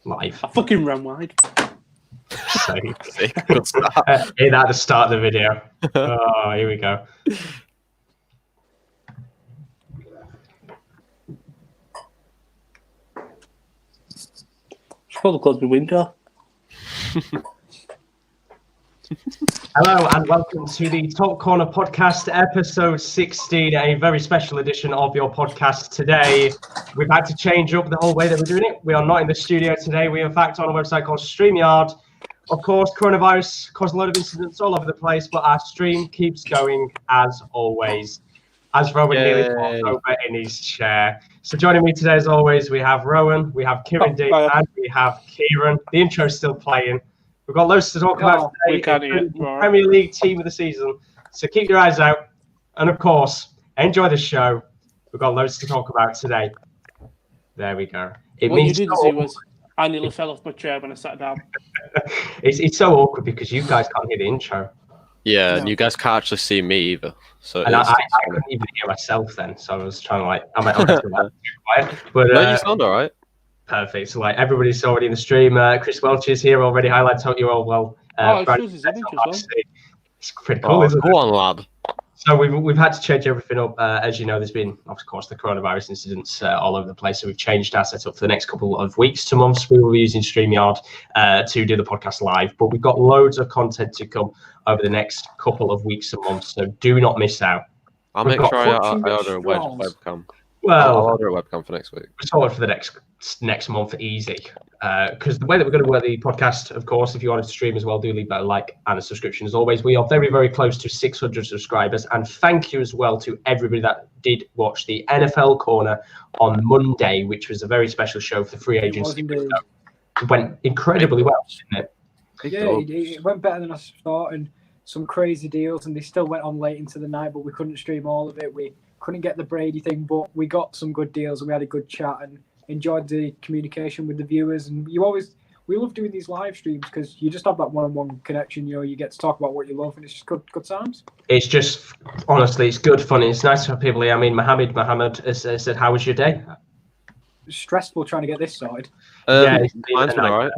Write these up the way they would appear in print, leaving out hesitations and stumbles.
live. I fucking ran wide. Good start. Hear that at the start of the video. Oh, here we go. Should probably close the window. Hello and welcome to the Talk Corner podcast, episode 16, a very special edition of your podcast today. We've had to change up the whole way that we're doing it. We are not in the studio today. We are in fact on a website called StreamYard. Of course, coronavirus caused a lot of incidents all over the place, but our stream keeps going as always. As Rowan nearly falls over in his chair. So joining me today, as always, we have Rowan, we have Kieren and we have Kieran. The intro's still playing. We've got loads to talk about today. Premier League team of the season. So keep your eyes out. And of course, enjoy the show. We've got loads to talk about today. There we go. What you didn't see was I nearly fell off my chair when I sat down. It's so awkward because you guys can't hear the intro. Yeah, no. And you guys can't actually see me either. So and I couldn't even hear myself then. So I was trying to I might have to quiet. But no, you sound all right. Perfect. So everybody's already in the stream. Chris Welch is here already. Highlights. Hope you're all well. It's pretty cool, isn't it? Go on, lad. So we've had to change everything up. As you know, there's been, of course, the coronavirus incidents all over the place. So we've changed our setup for the next couple of weeks to months. We will be using StreamYard to do the podcast live, but we've got loads of content to come over the next couple of weeks and months. So do not miss out. I'll make sure I order a webcam. Well, I'll order a webcam for next week. We're sorted for the next month, easy. Because the way that we're going to work the podcast, of course, if you wanted to stream as well, do leave a like and a subscription as always. We are very, very close to 600 subscribers. And thank you as well to everybody that did watch the NFL Corner on Monday, which was a very special show for the free agency. It went incredibly well, didn't it? Yeah, it went better than I thought, and some crazy deals, and they still went on late into the night, but we couldn't stream all of it. We couldn't get the Brady thing, but we got some good deals, and we had a good chat, and enjoyed the communication with the viewers. And we love doing these live streams because you just have that one-on-one connection. You get to talk about what you love, and it's just good times. It's just, honestly, it's good fun. It's nice to have people here. I mean, Mohammed has said, how was your day? Stressful trying to get this sorted. Mine's been all right.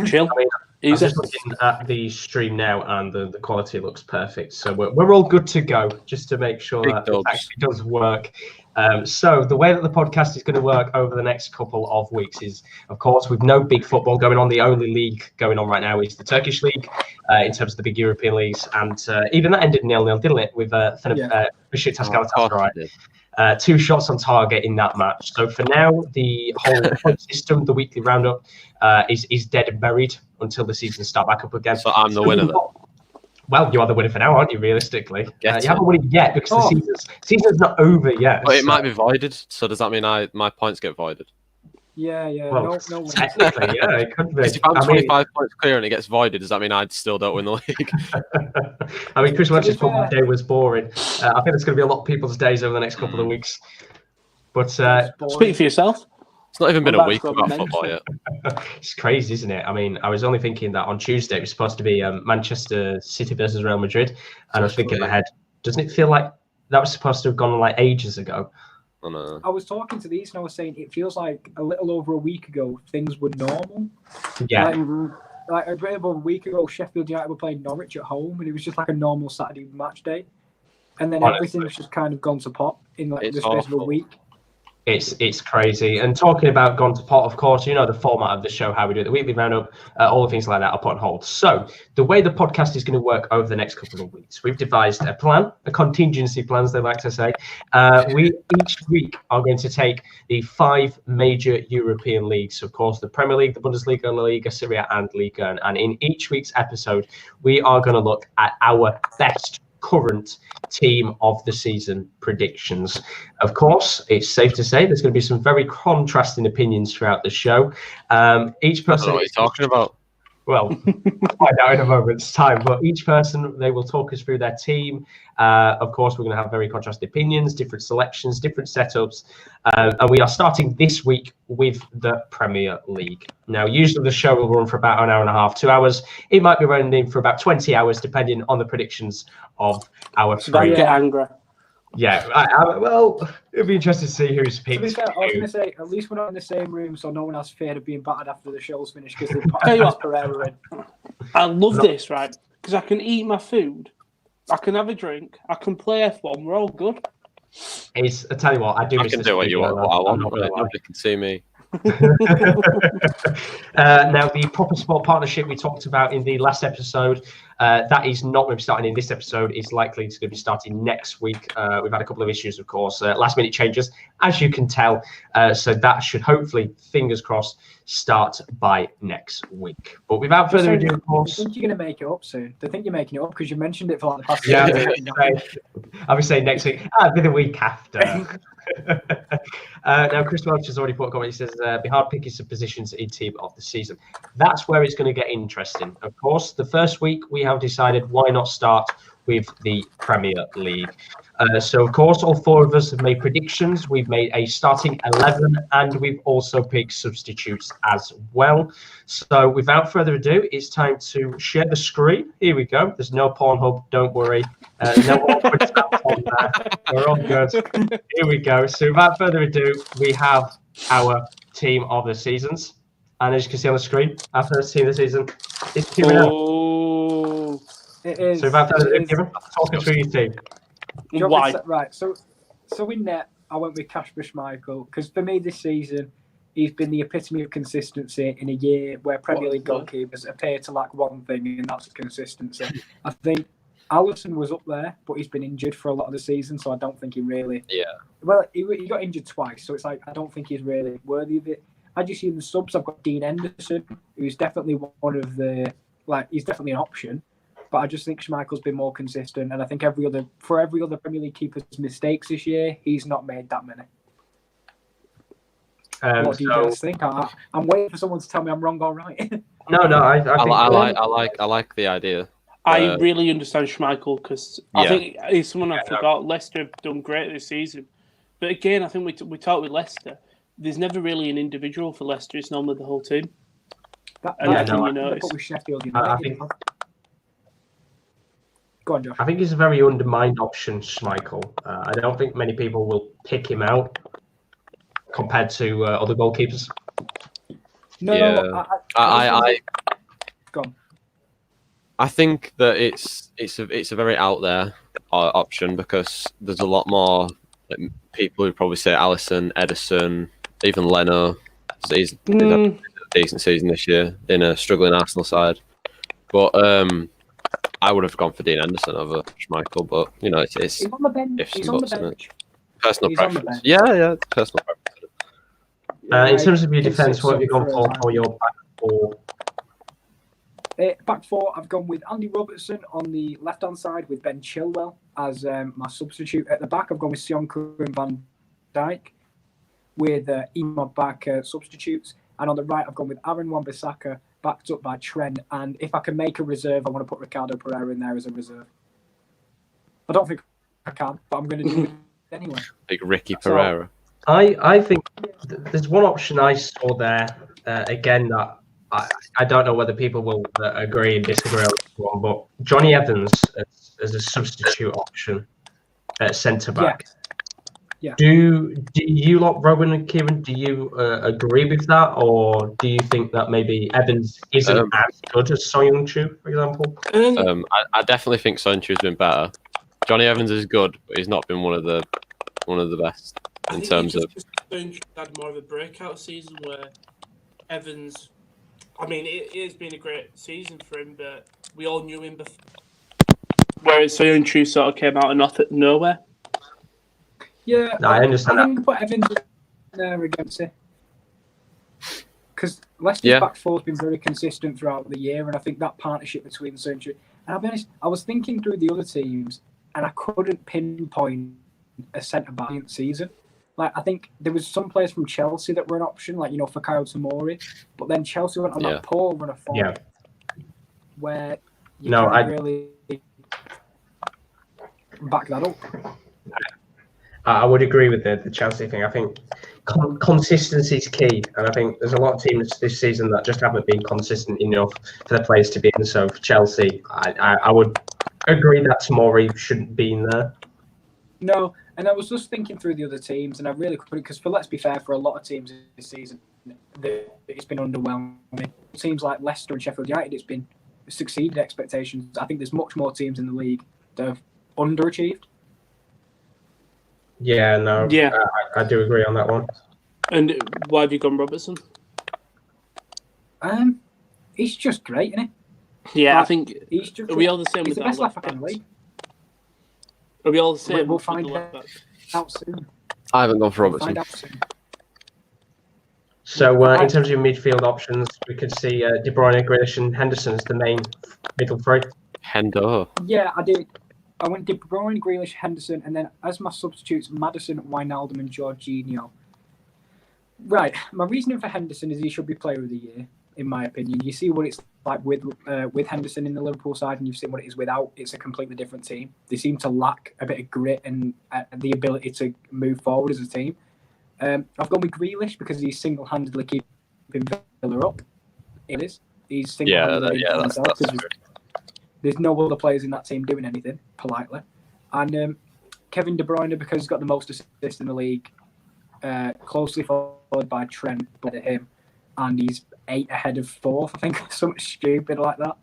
Chill. I mean, I'm just looking at the stream now, and the quality looks perfect. So we're all good to go, just to make sure that it actually does work. So the way that the podcast is going to work over the next couple of weeks is, of course, with no big football going on. The only league going on right now is the Turkish league, in terms of the big European leagues, and even that ended 0-0, didn't it? With Besiktas Galatasaray. 2 shots on target in that match. So for now, the whole point system, the weekly roundup, is dead and buried until the season start back up again. So I'm the winner then. Well, you are the winner for now, aren't you, realistically? You haven't won it yet because the season's not over yet. But it might be voided, so does that mean my points get voided? Yeah. Well, no technically, yeah, it could be. If I'm 25 points clear and it gets voided, does that mean I still don't win the league? I mean, Chris Welch's put my day was boring. I think there's going to be a lot of people's days over the next couple of weeks. But speak for yourself. It's not even been a week about football yet. It's crazy, isn't it? I mean, I was only thinking that on Tuesday it was supposed to be Manchester City versus Real Madrid, and I was thinking in my head, doesn't it feel like that was supposed to have gone like ages ago? Oh, no. I was talking to these and I was saying it feels like a little over a week ago things were normal. Yeah. Like a bit over a week ago, Sheffield United were playing Norwich at home, and it was just like a normal Saturday match day, and then everything's just kind of gone to pot in like the space of a week. It's crazy. And talking about gone to pot, of course, you know the format of the show, how we do it, the weekly roundup, all the things like that are put on hold. So the way the podcast is going to work over the next couple of weeks, we've devised a plan, a contingency plan, as they like to say. We each week are going to take the 5 major European leagues, of course, the Premier League, the Bundesliga, La Liga, Serie A, and Liga 1. And in each week's episode, we are going to look at our best current team of the season predictions. Of course, it's safe to say there's going to be some very contrasting opinions throughout the show. Each person, I don't know what you're talking about. Well, find out in a moment's time. But each person, they will talk us through their team. Of course, we're going to have very contrasted opinions, different selections, different setups. And we are starting this week with the Premier League. Now, usually the show will run for about an hour and a half, 2 hours. It might be running for about 20 hours, depending on the predictions of our Don't get angry. Yeah, well, it'll be interesting to see who's picked. To be fair, I was going to say, at least we're not in the same room, so no one has fear of being battered after the show's finished because they Tell you put what. Pereira in. I love this, right? Because I can eat my food, I can have a drink, I can play F1. We're all good. I tell you what, I can do what you want. What I want. Really. Nobody can see me. Now, the Proper Sport partnership we talked about in the last episode, that is not going to be starting in this episode. It's likely to be starting next week. We've had a couple of issues, of course, last minute changes, as you can tell. So that should hopefully, fingers crossed, start by next week. But without further ado, of course, I think you're going to make it up soon. They think you're making it up because you mentioned it for like the past. Yeah, I would say next week. It'll be the week after. Now, Chris Welch has already put a comment. He says, be hard picking some positions in team of the season. That's where it's going to get interesting. Of course, the first week we have decided why not start with the Premier League. So, of course, all four of us have made predictions. We've made a starting 11 and we've also picked substitutes as well. So, without further ado, it's time to share the screen. Here we go. There's no Pornhub, don't worry. No awkward taps on there. We're all good. Here we go. So, without further ado, we have our team of the seasons. And as you can see on the screen, our first team of the season is Kieren. Oh, it is. So, without further ado, Kieren, talk us through your team. why? Right, so in net, I went with Kasper Schmeichel because for me this season, he's been the epitome of consistency in a year where Premier League goalkeepers appear to lack one thing, and that's consistency. I think Alisson was up there, but he's been injured for a lot of the season, so I don't think he really. Yeah. Well, he got injured twice, so it's like I don't think he's really worthy of it. As you see in the subs, I've got Dean Henderson, who's definitely one of the he's definitely an option. But I just think Schmeichel's been more consistent, and I think every other Premier League keeper's mistakes this year, he's not made that many. What do you guys think? I'm waiting for someone to tell me I'm wrong or right. No, I like the idea. I really understand Schmeichel because I think he's someone I forgot. Leicester have done great this season, but again, I think we talked with Leicester. There's never really an individual for Leicester. It's normally the whole team. With Sheffield United. Go on, Josh. I think he's a very undermined option, Schmeichel. I don't think many people will pick him out compared to other goalkeepers. No, I go on. I think that it's a very out there option because there's a lot more people who probably say Alisson, Ederson, even Leno. He's had a decent season this year in a struggling Arsenal side, but I would have gone for Dean Henderson over Schmeichel, but it's he's on the bench. He's on the bench. Personal preference. Yeah, personal In preference. terms of your defence, what have you gone for your back four? Back four, I've gone with Andy Robertson on the left-hand side with Ben Chilwell as my substitute. At the back, I've gone with Sionku and Van Dijk with Emad back substitutes. And on the right, I've gone with Aaron Wan-Bissaka, backed up by Trent. And if I can make a reserve, I want to put Ricardo Pereira in there as a reserve. I don't think I can, but I'm going to do it anyway. Big Ricky Pereira. I think there's one option I saw there, again, that I don't know whether people will agree and disagree on this one, but Johnny Evans as a substitute option at centre-back. Yeah. Do you lot, Rowan and Kieran, do you agree with that, or do you think that maybe Evans isn't as good as Soyuncu, for example? I definitely think Soyuncu's been better. Johnny Evans is good, but he's not been one of the best in terms of. Soyuncu had more of a breakout season where Evans. I mean, it has been a great season for him, but we all knew him before. Whereas Soyuncu sort of came out of nowhere. Yeah, no, I understand I think put Evans in there against it. Because Leicester's back four has been very consistent throughout the year, and I think that partnership between Soyuncu. And I'll be honest, I was thinking through the other teams, and I couldn't pinpoint a centre-back season. I think there was some players from Chelsea that were an option, Fikayo Tomori, but then Chelsea went on that poor run of form where you can't really back that up. I would agree with the Chelsea thing. I think consistency is key, and I think there's a lot of teams this season that just haven't been consistent enough for the players to be in. So for Chelsea, I would agree that Tomori shouldn't be in there. No, and I was just thinking through the other teams, and I really couldn't, because let's be fair, for a lot of teams this season, it's been underwhelming. Teams like Leicester and Sheffield United, it's been succeeded expectations. I think there's much more teams in the league that have underachieved. Yeah, no, Yeah. I do agree on that one. And why have you gone Robertson? He's just great, isn't Yeah, Like, I think. he? Are we all the same He's with the our best left left back in the backs? league. Are we all the same? We'll with find the left backs? out soon. I haven't gone for We'll Robertson. find out soon. So in terms of your midfield options, we could see De Bruyne, Grealish, and Henderson as the main middle three. Hendo. Yeah, I did. I went De Bruyne, Grealish, Henderson, and then as my substitutes, Maddison, Wijnaldum, and Jorginho. Right. My reasoning for Henderson is he should be Player of the Year, in my opinion. You see what it's like with Henderson in the Liverpool side, and you've seen what it is without. It's a completely different team. They seem to lack a bit of grit and the ability to move forward as a team. I've gone with Grealish because he's single-handedly keeping Villa up. It is. He's single-handedly that's there's no other players in that team doing anything, politely. And Kevin De Bruyne, because he's got the most assists in the league, closely followed by Trent, but at him. And he's 8 ahead of 4th, I think, something stupid like that.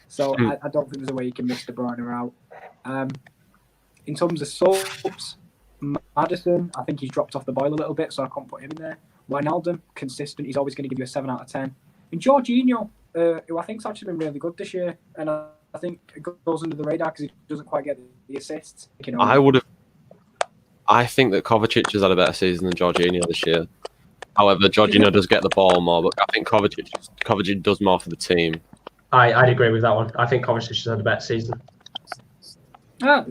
So I don't think there's a way you can miss De Bruyne out. In terms of subs, Maddison, I think he's dropped off the boil a little bit, so I can't put him in there. Wijnaldum, consistent, he's always going to give you a 7 out of 10. And Jorginho, who I think's actually been really good this year, and I think it goes under the radar because he doesn't quite get the assists. I think that Kovacic has had a better season than Jorginho this year. However, Jorginho does get the ball more, but I think Kovacic does more for the team. I'd agree with that one. I think Kovacic has had a better season. Yeah,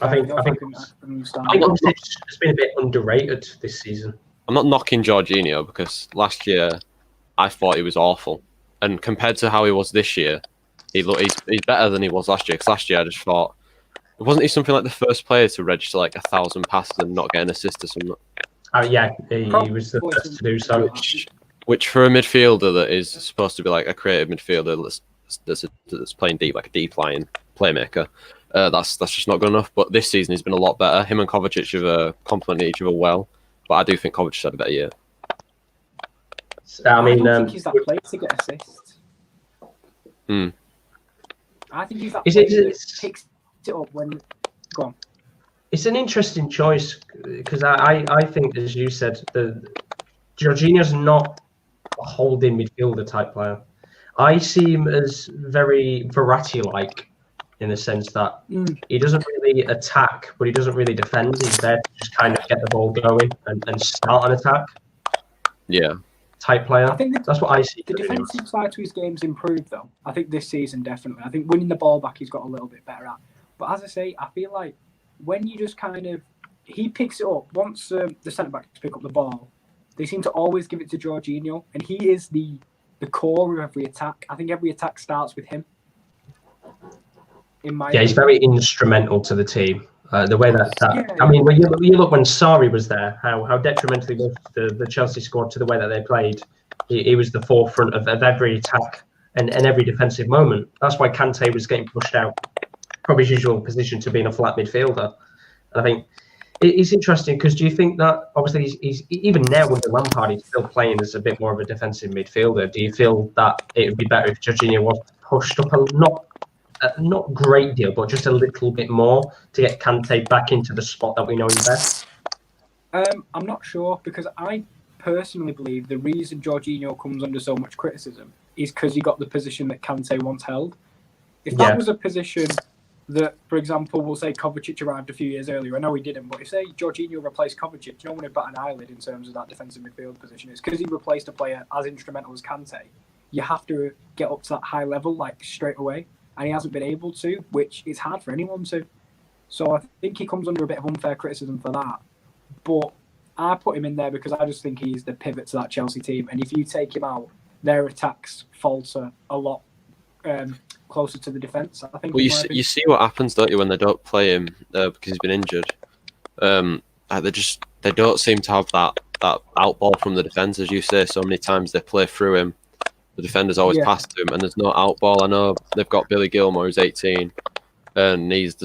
I think Kovacic has been a bit underrated this season. I'm not knocking Jorginho because last year I thought he was awful, and compared to how he was this year, he's better than he was last year. Because last year I just thought, wasn't he something like the first player to register like 1,000 passes and not get an assist or something? Yeah, he was the first to do so. Which for a midfielder that is supposed to be like a creative midfielder that's playing deep, like a deep line playmaker, that's just not good enough. But this season he's been a lot better. Him and Kovacic have complemented each other well, but I do think Kovacic had a better year. I don't think he's that player to get assists. I think he's that player that picks it up when... Go on. It's an interesting choice because I think, as you said, Jorginho's not a holding midfielder type player. I see him as very Verratti-like in the sense that he doesn't really attack, but he doesn't really defend. He's there to just kind of get the ball going and start an attack. Yeah. Type player. I think that's what I see. The defensive side to his game's improved, though. I think this season, definitely. I think winning the ball back, he's got a little bit better at. But as I say, I feel like when you just kind of... He picks it up. Once the centre-backs pick up the ball, they seem to always give it to Jorginho, and he is the core of every attack. I think every attack starts with him. He's very instrumental to the team. The way that I mean, when you look when Sarri was there, how detrimental he was to the Chelsea squad to the way that they played. He was the forefront of every attack and every defensive moment. That's why Kante was getting pushed out from his usual position to being a flat midfielder. And I think it's interesting because do you think that obviously he's even now under Lampard he's still playing as a bit more of a defensive midfielder? Do you feel that it would be better if Jorginho was pushed up not great deal, but just a little bit more to get Kante back into the spot that we know him best? I'm not sure because I personally believe the reason Jorginho comes under so much criticism is because he got the position that Kante once held. If that was a position that, for example, we'll say Kovacic arrived a few years earlier. I know he didn't, but if say Jorginho replaced Kovacic, no one would bat an eyelid in terms of that defensive midfield position. It's because he replaced a player as instrumental as Kante. You have to get up to that high level like straight away. And he hasn't been able to, which is hard for anyone to. So I think he comes under a bit of unfair criticism for that. But I put him in there because I just think he's the pivot to that Chelsea team. And if you take him out, their attacks falter a lot closer to the defence. I think. Well, you see what happens, don't you, when they don't play him because he's been injured. They don't seem to have that outball from the defence, as you say. So many times they play through him. The defenders always pass to him, and there's no outball. I know they've got Billy Gilmore, who's 18, and he's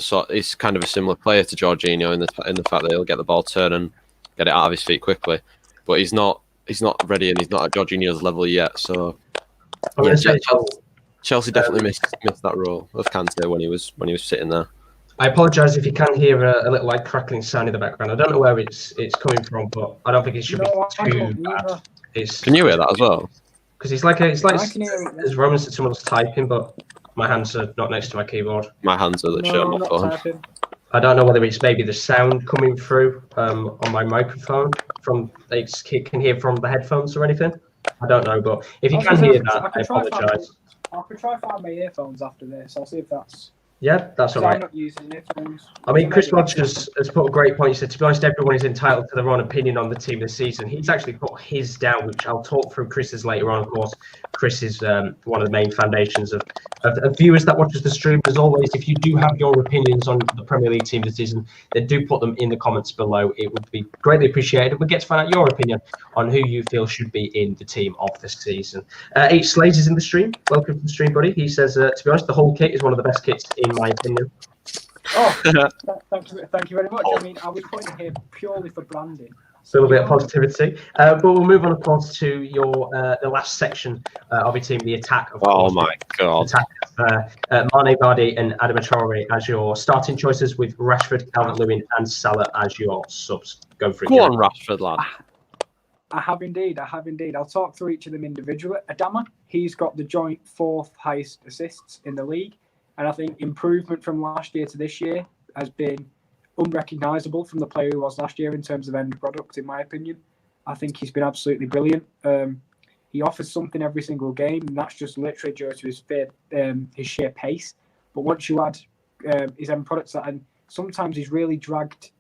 kind of a similar player to Jorginho in the fact that he'll get the ball turned and get it out of his feet quickly. But he's not ready, and he's not at Jorginho's level yet. So yeah, Chelsea definitely missed that role of Kante when he was sitting there. I apologise if you can hear a little like crackling sound in the background. I don't know where it's coming from, but I don't think it should be too bad. Can you hear that as well? Because it's like as Roman said, someone's typing, but my hands are not next to my keyboard. My hands are literally on my phone. Typing. I don't know whether it's maybe the sound coming through on my microphone from can hear from the headphones or anything. I don't know, but if you can hear that, I apologise. I could try find my earphones after this. I'll see if that's. Yeah, that's all right. I'm not using earphones. I mean, Chris Rogers has put a great point. He said, to be honest, everyone is entitled to their own opinion on the team this season. He's actually put his down, which I'll talk through Chris's later on. Of course, Chris is one of the main foundations of viewers that watches the stream. As always, if you do have your opinions on the Premier League team this season, then do put them in the comments below. It would be greatly appreciated. We get to find out your opinion on who you feel should be in the team of this season. H. Slays is in the stream. Welcome to the stream, buddy. He says, to be honest, the whole kit is one of the best kits in my opinion. Oh, thank you very much. I mean, I was putting it here purely for branding. A little bit of positivity, but we'll move on, of course, to your the last section of your team, the attack. Of course. Oh my god! Attack. Mane, Vardy, and Adama Traore as your starting choices, with Rashford, Calvert-Lewin, and Salah as your subs. Go for it. Go on, Rashford, lad. I have indeed. I'll talk through each of them individually. Adama, he's got the joint 4th highest assists in the league. And I think improvement from last year to this year has been unrecognisable from the player who was last year in terms of end product, in my opinion. I think he's been absolutely brilliant. He offers something every single game, and that's just literally due to his sheer pace. But once you add his end products, and sometimes he's really dragged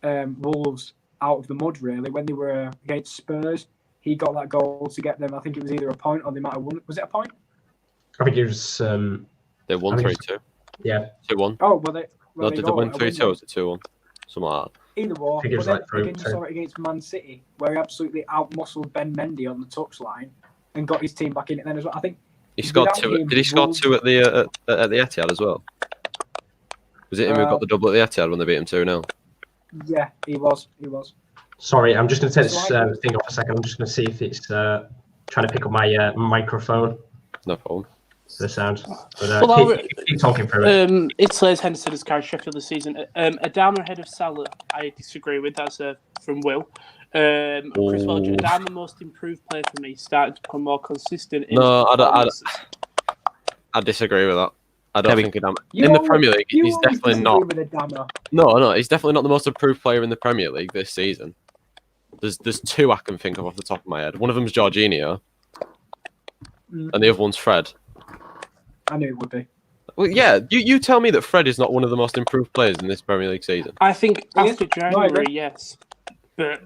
Wolves out of the mud, really. When they were against Spurs, he got that goal to get them. I think it was either a point or they might have won. Was it a point? I think it was... They won 3-2. Yeah. 2-1. Oh, well, they did they win 3-2 or was it 2-1? Something like that. Either way, I think it was again, you saw it against Man City, where he absolutely outmuscled Ben Mendy on the touchline and got his team back in it then as well. I think he scored 2. Did he score 2 at the Etihad as well? Was it him who got the double at the Etihad when they beat him 2-0? Yeah, he was. Sorry, I'm just going to take this thing off a second. I'm just going to see if it's trying to pick up my microphone. No problem. The sound. But, keep talking through it. It says Henderson has carried Sheffield this season. Adama ahead of Salah, I disagree with. That's from Will. Chris Welch, Adama most improved player for me, started to become more consistent. I disagree with that. I don't think Adama in the Premier League. He's definitely not. No, he's definitely not the most improved player in the Premier League this season. There's 2 I can think of off the top of my head. One of them's Jorginho, and the other one's Fred. I knew it would be. Well, yeah, you tell me that Fred is not one of the most improved players in this Premier League season. I think after January, yes. But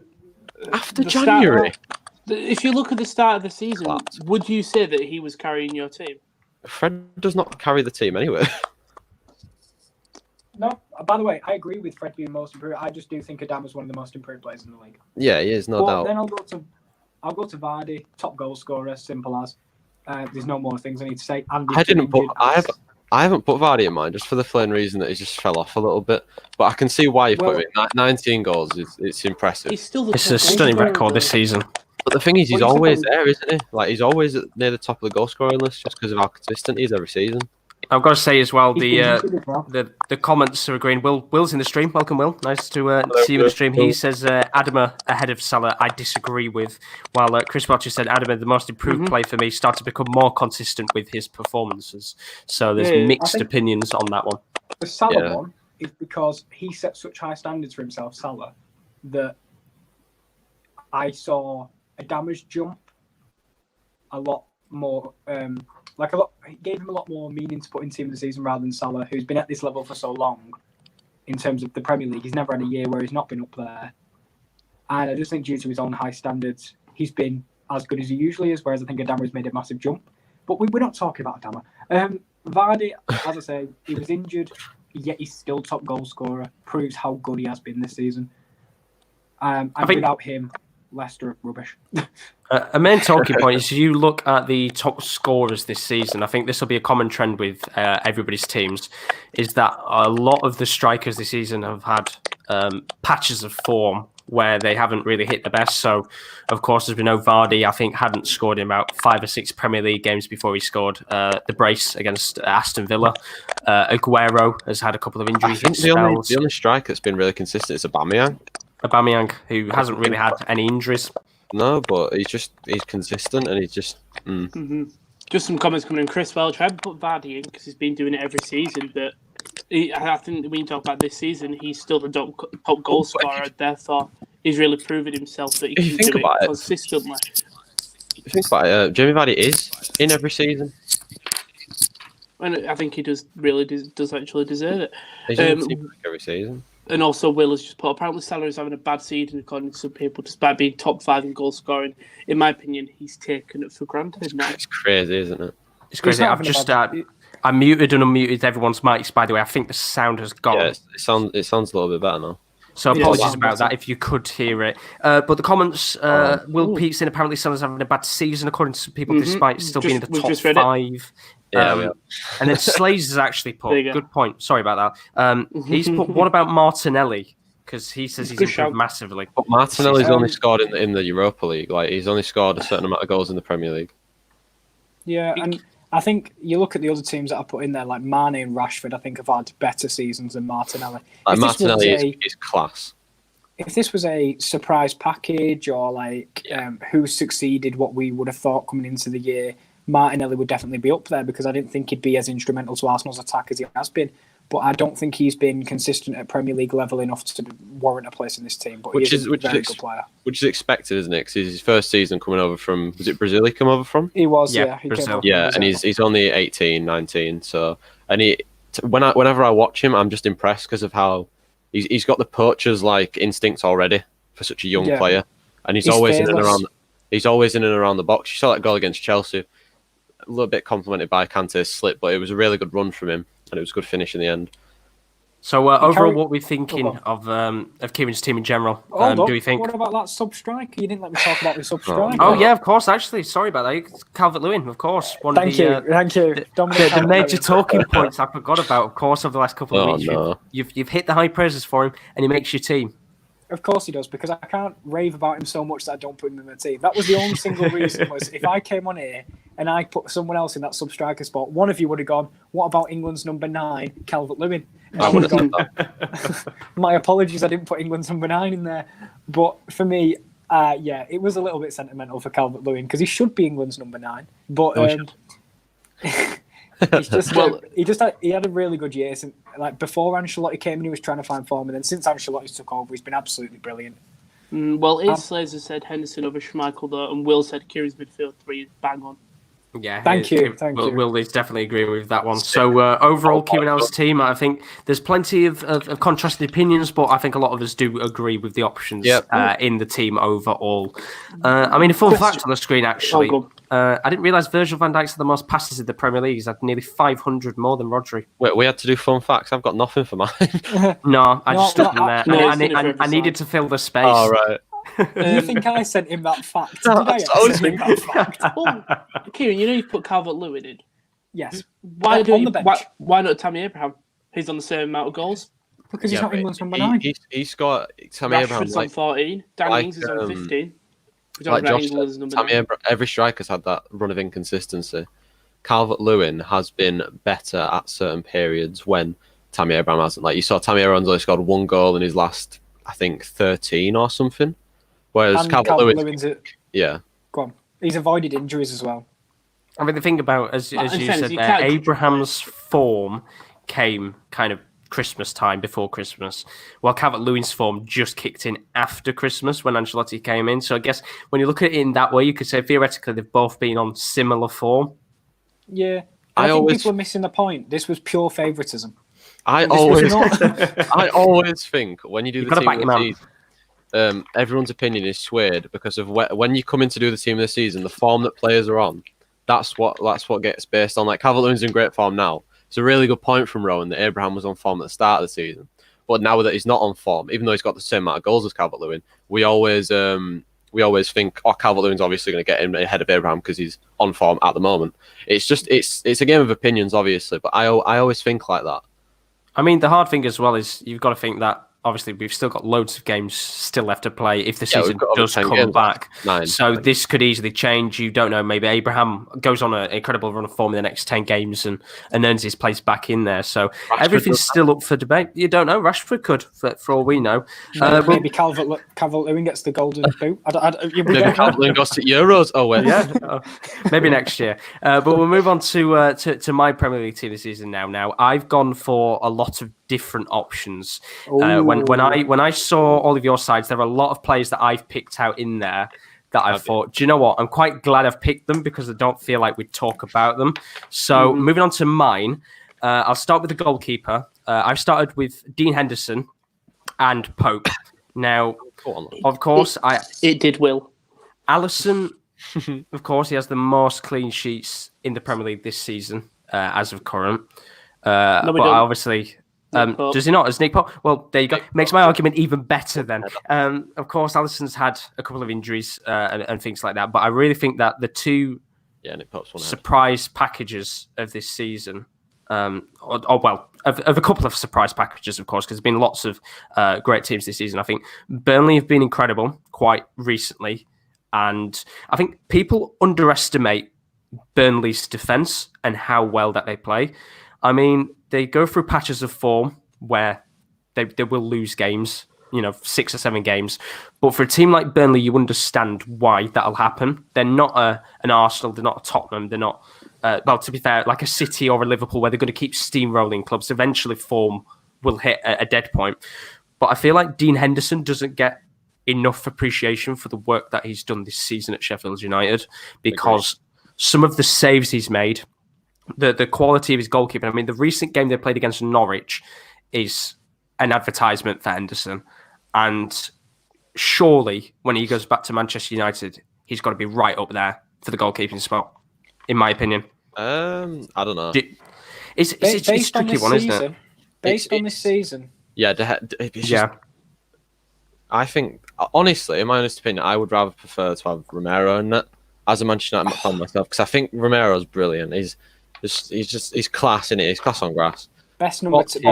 after January? If you look at the start of the season, would you say that he was carrying your team? Fred does not carry the team anyway. No, by the way, I agree with Fred being most improved. I just do think Adama's one of the most improved players in the league. Yeah, he is, no doubt. Then I'll go to Vardy, top goal scorer, simple as. There's no more things I need to say. I haven't put Vardy in mind just for the plain reason that he just fell off a little bit. But I can see why you put him in. 19 goals, it's impressive. It's a stunning record this season. But the thing is, he's always there, isn't he? Like, he's always near the top of the goal scoring list just because of how consistent he is every season. I've got to say as well, the comments are agreeing. Will's in the stream. Welcome, Will. Nice to see you in the stream. He says Adama ahead of Salah. I disagree with. While Chris Welcher said Adama, the most improved player for me, started to become more consistent with his performances. So there's mixed opinions on that one. The Salah one is because he set such high standards for himself, Salah, that I saw Adama's jump a lot more. It gave him a lot more meaning to put in team of the season rather than Salah, who's been at this level for so long in terms of the Premier League. He's never had a year where he's not been up there. And I just think due to his own high standards, he's been as good as he usually is, whereas I think Adama has made a massive jump. But we're not talking about Adama. Vardy, as I say, he was injured, yet he's still top goal scorer. Proves how good he has been this season. And without him, Leicester are rubbish. A main talking point is you look at the top scorers this season. I think this will be a common trend with everybody's teams, is that a lot of the strikers this season have had patches of form where they haven't really hit the best. So, of course, there's been Vardy, I think, hadn't scored in about 5 or 6 Premier League games before he scored the brace against Aston Villa. Aguero has had a couple of injuries. I think the only striker that's been really consistent is Aubameyang, who hasn't really had any injuries. No, but he's consistent and he's just. Just some comments coming in. Chris Welch, I haven't put Vardy in because he's been doing it every season, but I think when you talk about this season, he's still the top goal scorer. Therefore, he's really proven himself that he can do it consistently. If you think about it, Jamie Vardy is in every season. And I think he does actually deserve it. He's in the team every season. And also, Will has just put, apparently Salah is having a bad season, according to some people, despite being top 5 in goal scoring. In my opinion, he's taken it for granted now. It's crazy, isn't it? It's crazy. I've just I muted and unmuted everyone's mics, by the way. I think the sound has gone. Yeah, it sounds a little bit better now. So apologies about that if you could hear it. But the comments, Will Pete's in apparently Salah's having a bad season, according to some people, despite still being in the top 5. And then Slays has actually put, good point, sorry about that. He's put, what about Martinelli? Because he says he's improved massively. But Martinelli's only scored in the Europa League. Like, he's only scored a certain amount of goals in the Premier League. Yeah, and I think you look at the other teams that I put in there, like Mane and Rashford, I think have had better seasons than Martinelli. Martinelli is class. If this was a surprise package or like who succeeded what we would have thought coming into the year, Martinelli would definitely be up there because I didn't think he'd be as instrumental to Arsenal's attack as he has been. But I don't think he's been consistent at Premier League level enough to warrant a place in this team. But he is a very good player. Which is expected, isn't it? Because it's his first season coming over from, was it Brazil he come over from? He was, He Brazil. Yeah, and he's only 18, 19. So, and whenever I watch him, I'm just impressed because of how he's got the poacher's like instincts already for such a young player, and he's always fearless. In and around the box. You saw that goal against Chelsea. A little bit complimented by Kante's slip, but it was a really good run from him, and it was a good finish in the end. So overall, what we're thinking of Kieran's team in general? Do we think? What about that sub striker? You didn't let me talk about the sub striker. Oh yeah, of course. Actually, sorry about that. Calvert-Lewin, of course. Thank you. The major talking points I forgot about, of course, over the last couple of weeks. No. You've hit the high praises for him, and he makes your team. Of course he does, because I can't rave about him so much that I don't put him in the team. That was the only single reason, was if I came on here and I put someone else in that sub-striker spot, one of you would have gone, what about England's number 9, Calvert-Lewin? I would have done that. My apologies, I didn't put England's number 9 in there. But for me, it was a little bit sentimental for Calvert-Lewin, because he should be England's number 9. But It's just, he had a really good year. Since, like before Ancelotti came in, he was trying to find form, and then since Ancelotti took over, he's been absolutely brilliant. Well, Slazer said Henderson over Schmeichel though, and Will said Kieran's midfield 3 is bang on. Yeah, thank you. Will is definitely agreeing with that one. So overall, Kieran's team, I think there's plenty of contrasting opinions, but I think a lot of us do agree with the options in the team overall. I mean, a fun fact on the screen actually. I didn't realise Virgil van Dijk's had the most passes in the Premier League. He's had nearly 500 more than Rodri. Wait, we had to do fun facts. I've got nothing for mine. I just stuck them there. I needed to fill the space. Oh, right. You think I sent him that fact? Did I send him that fact? Kieren, you know you put Calvert-Lewin in? Yes. Why not Tammy Abraham? He's on the same amount of goals. Because he's not England's number 9. He's got Tammy Abraham. Rashford's on 14. Danny Ings is on 15. Like Josh said, every striker's had that run of inconsistency. Calvert-Lewin has been better at certain periods when Tammy Abraham hasn't. Like you saw, Tammy Abraham's only scored 1 goal in his last, I think, 13 or something. Whereas Calvert-Lewin's go on. He's avoided injuries as well. I mean, the thing about, as you said there, Abraham's form came kind of Christmas time, before Christmas, while Calvert-Lewin's form just kicked in after Christmas when Ancelotti came in. So I guess when you look at it in that way, you could say theoretically they've both been on similar form. Yeah. I think people are missing the point. This was pure favouritism. I always think when you do the team of the season, everyone's opinion is swayed because of when you come in to do the team of the season, the form that players are on, that's what gets based on. Like Calvert-Lewin's in great form now. It's a really good point from Rowan that Abraham was on form at the start of the season. But now that he's not on form, even though he's got the same amount of goals as Calvert-Lewin, we always we always think, oh, Calvert-Lewin's obviously going to get him ahead of Abraham because he's on form at the moment. It's just it's a game of opinions, obviously, but I always think like that. I mean, the hard thing as well is you've got to think that obviously we've still got loads of games still left to play if the season does come back. So this could easily change. You don't know. Maybe Abraham goes on an incredible run of form in the next 10 games and earns his place back in there. So everything's still up for debate. You don't know. Rashford could, for all we know. Maybe Calvert-Lewin gets the golden boot. Maybe Calvert-Lewin goes to Euros. Oh, wait. Yeah. Maybe next year. But we'll move on to my Premier League team this season now. Now, I've gone for a lot of different options. When I saw all of your sides, there are a lot of players that I've picked out in there that I thought, do you know what? I'm quite glad I've picked them because I don't feel like we talk about them. So moving on to mine, I'll start with the goalkeeper. I've started with Dean Henderson and Pope. Now, of course, it did Will. Alisson, of course, he has the most clean sheets in the Premier League this season as of current. But obviously... does he not? As Nick Pope? Well, there you go. Makes my argument even better then. Of course, Alisson's had a couple of injuries and things like that, but I really think that the two surprise packages of this season, of a couple of surprise packages, of course, because there's been lots of great teams this season. I think Burnley have been incredible quite recently, and I think people underestimate Burnley's defence and how well that they play. I mean, they go through patches of form where they will lose games, 6 or 7 games. But for a team like Burnley, you understand why that'll happen. They're not an Arsenal, they're not a Tottenham, they're not, to be fair, like a City or a Liverpool where they're going to keep steamrolling clubs. Eventually form will hit a dead point. But I feel like Dean Henderson doesn't get enough appreciation for the work that he's done this season at Sheffield United because some of the saves he's made, the quality of his goalkeeping. I mean, the recent game they played against Norwich is an advertisement for Henderson. And surely, when he goes back to Manchester United, he's got to be right up there for the goalkeeping spot, in my opinion. I don't know. It's a tricky one, isn't it? Based on this season. Yeah, I think, honestly, in my honest opinion, I would rather prefer to have Romero in it as a Manchester United fan myself, because I think Romero's brilliant. He's class in it. He's class on grass. Best number two in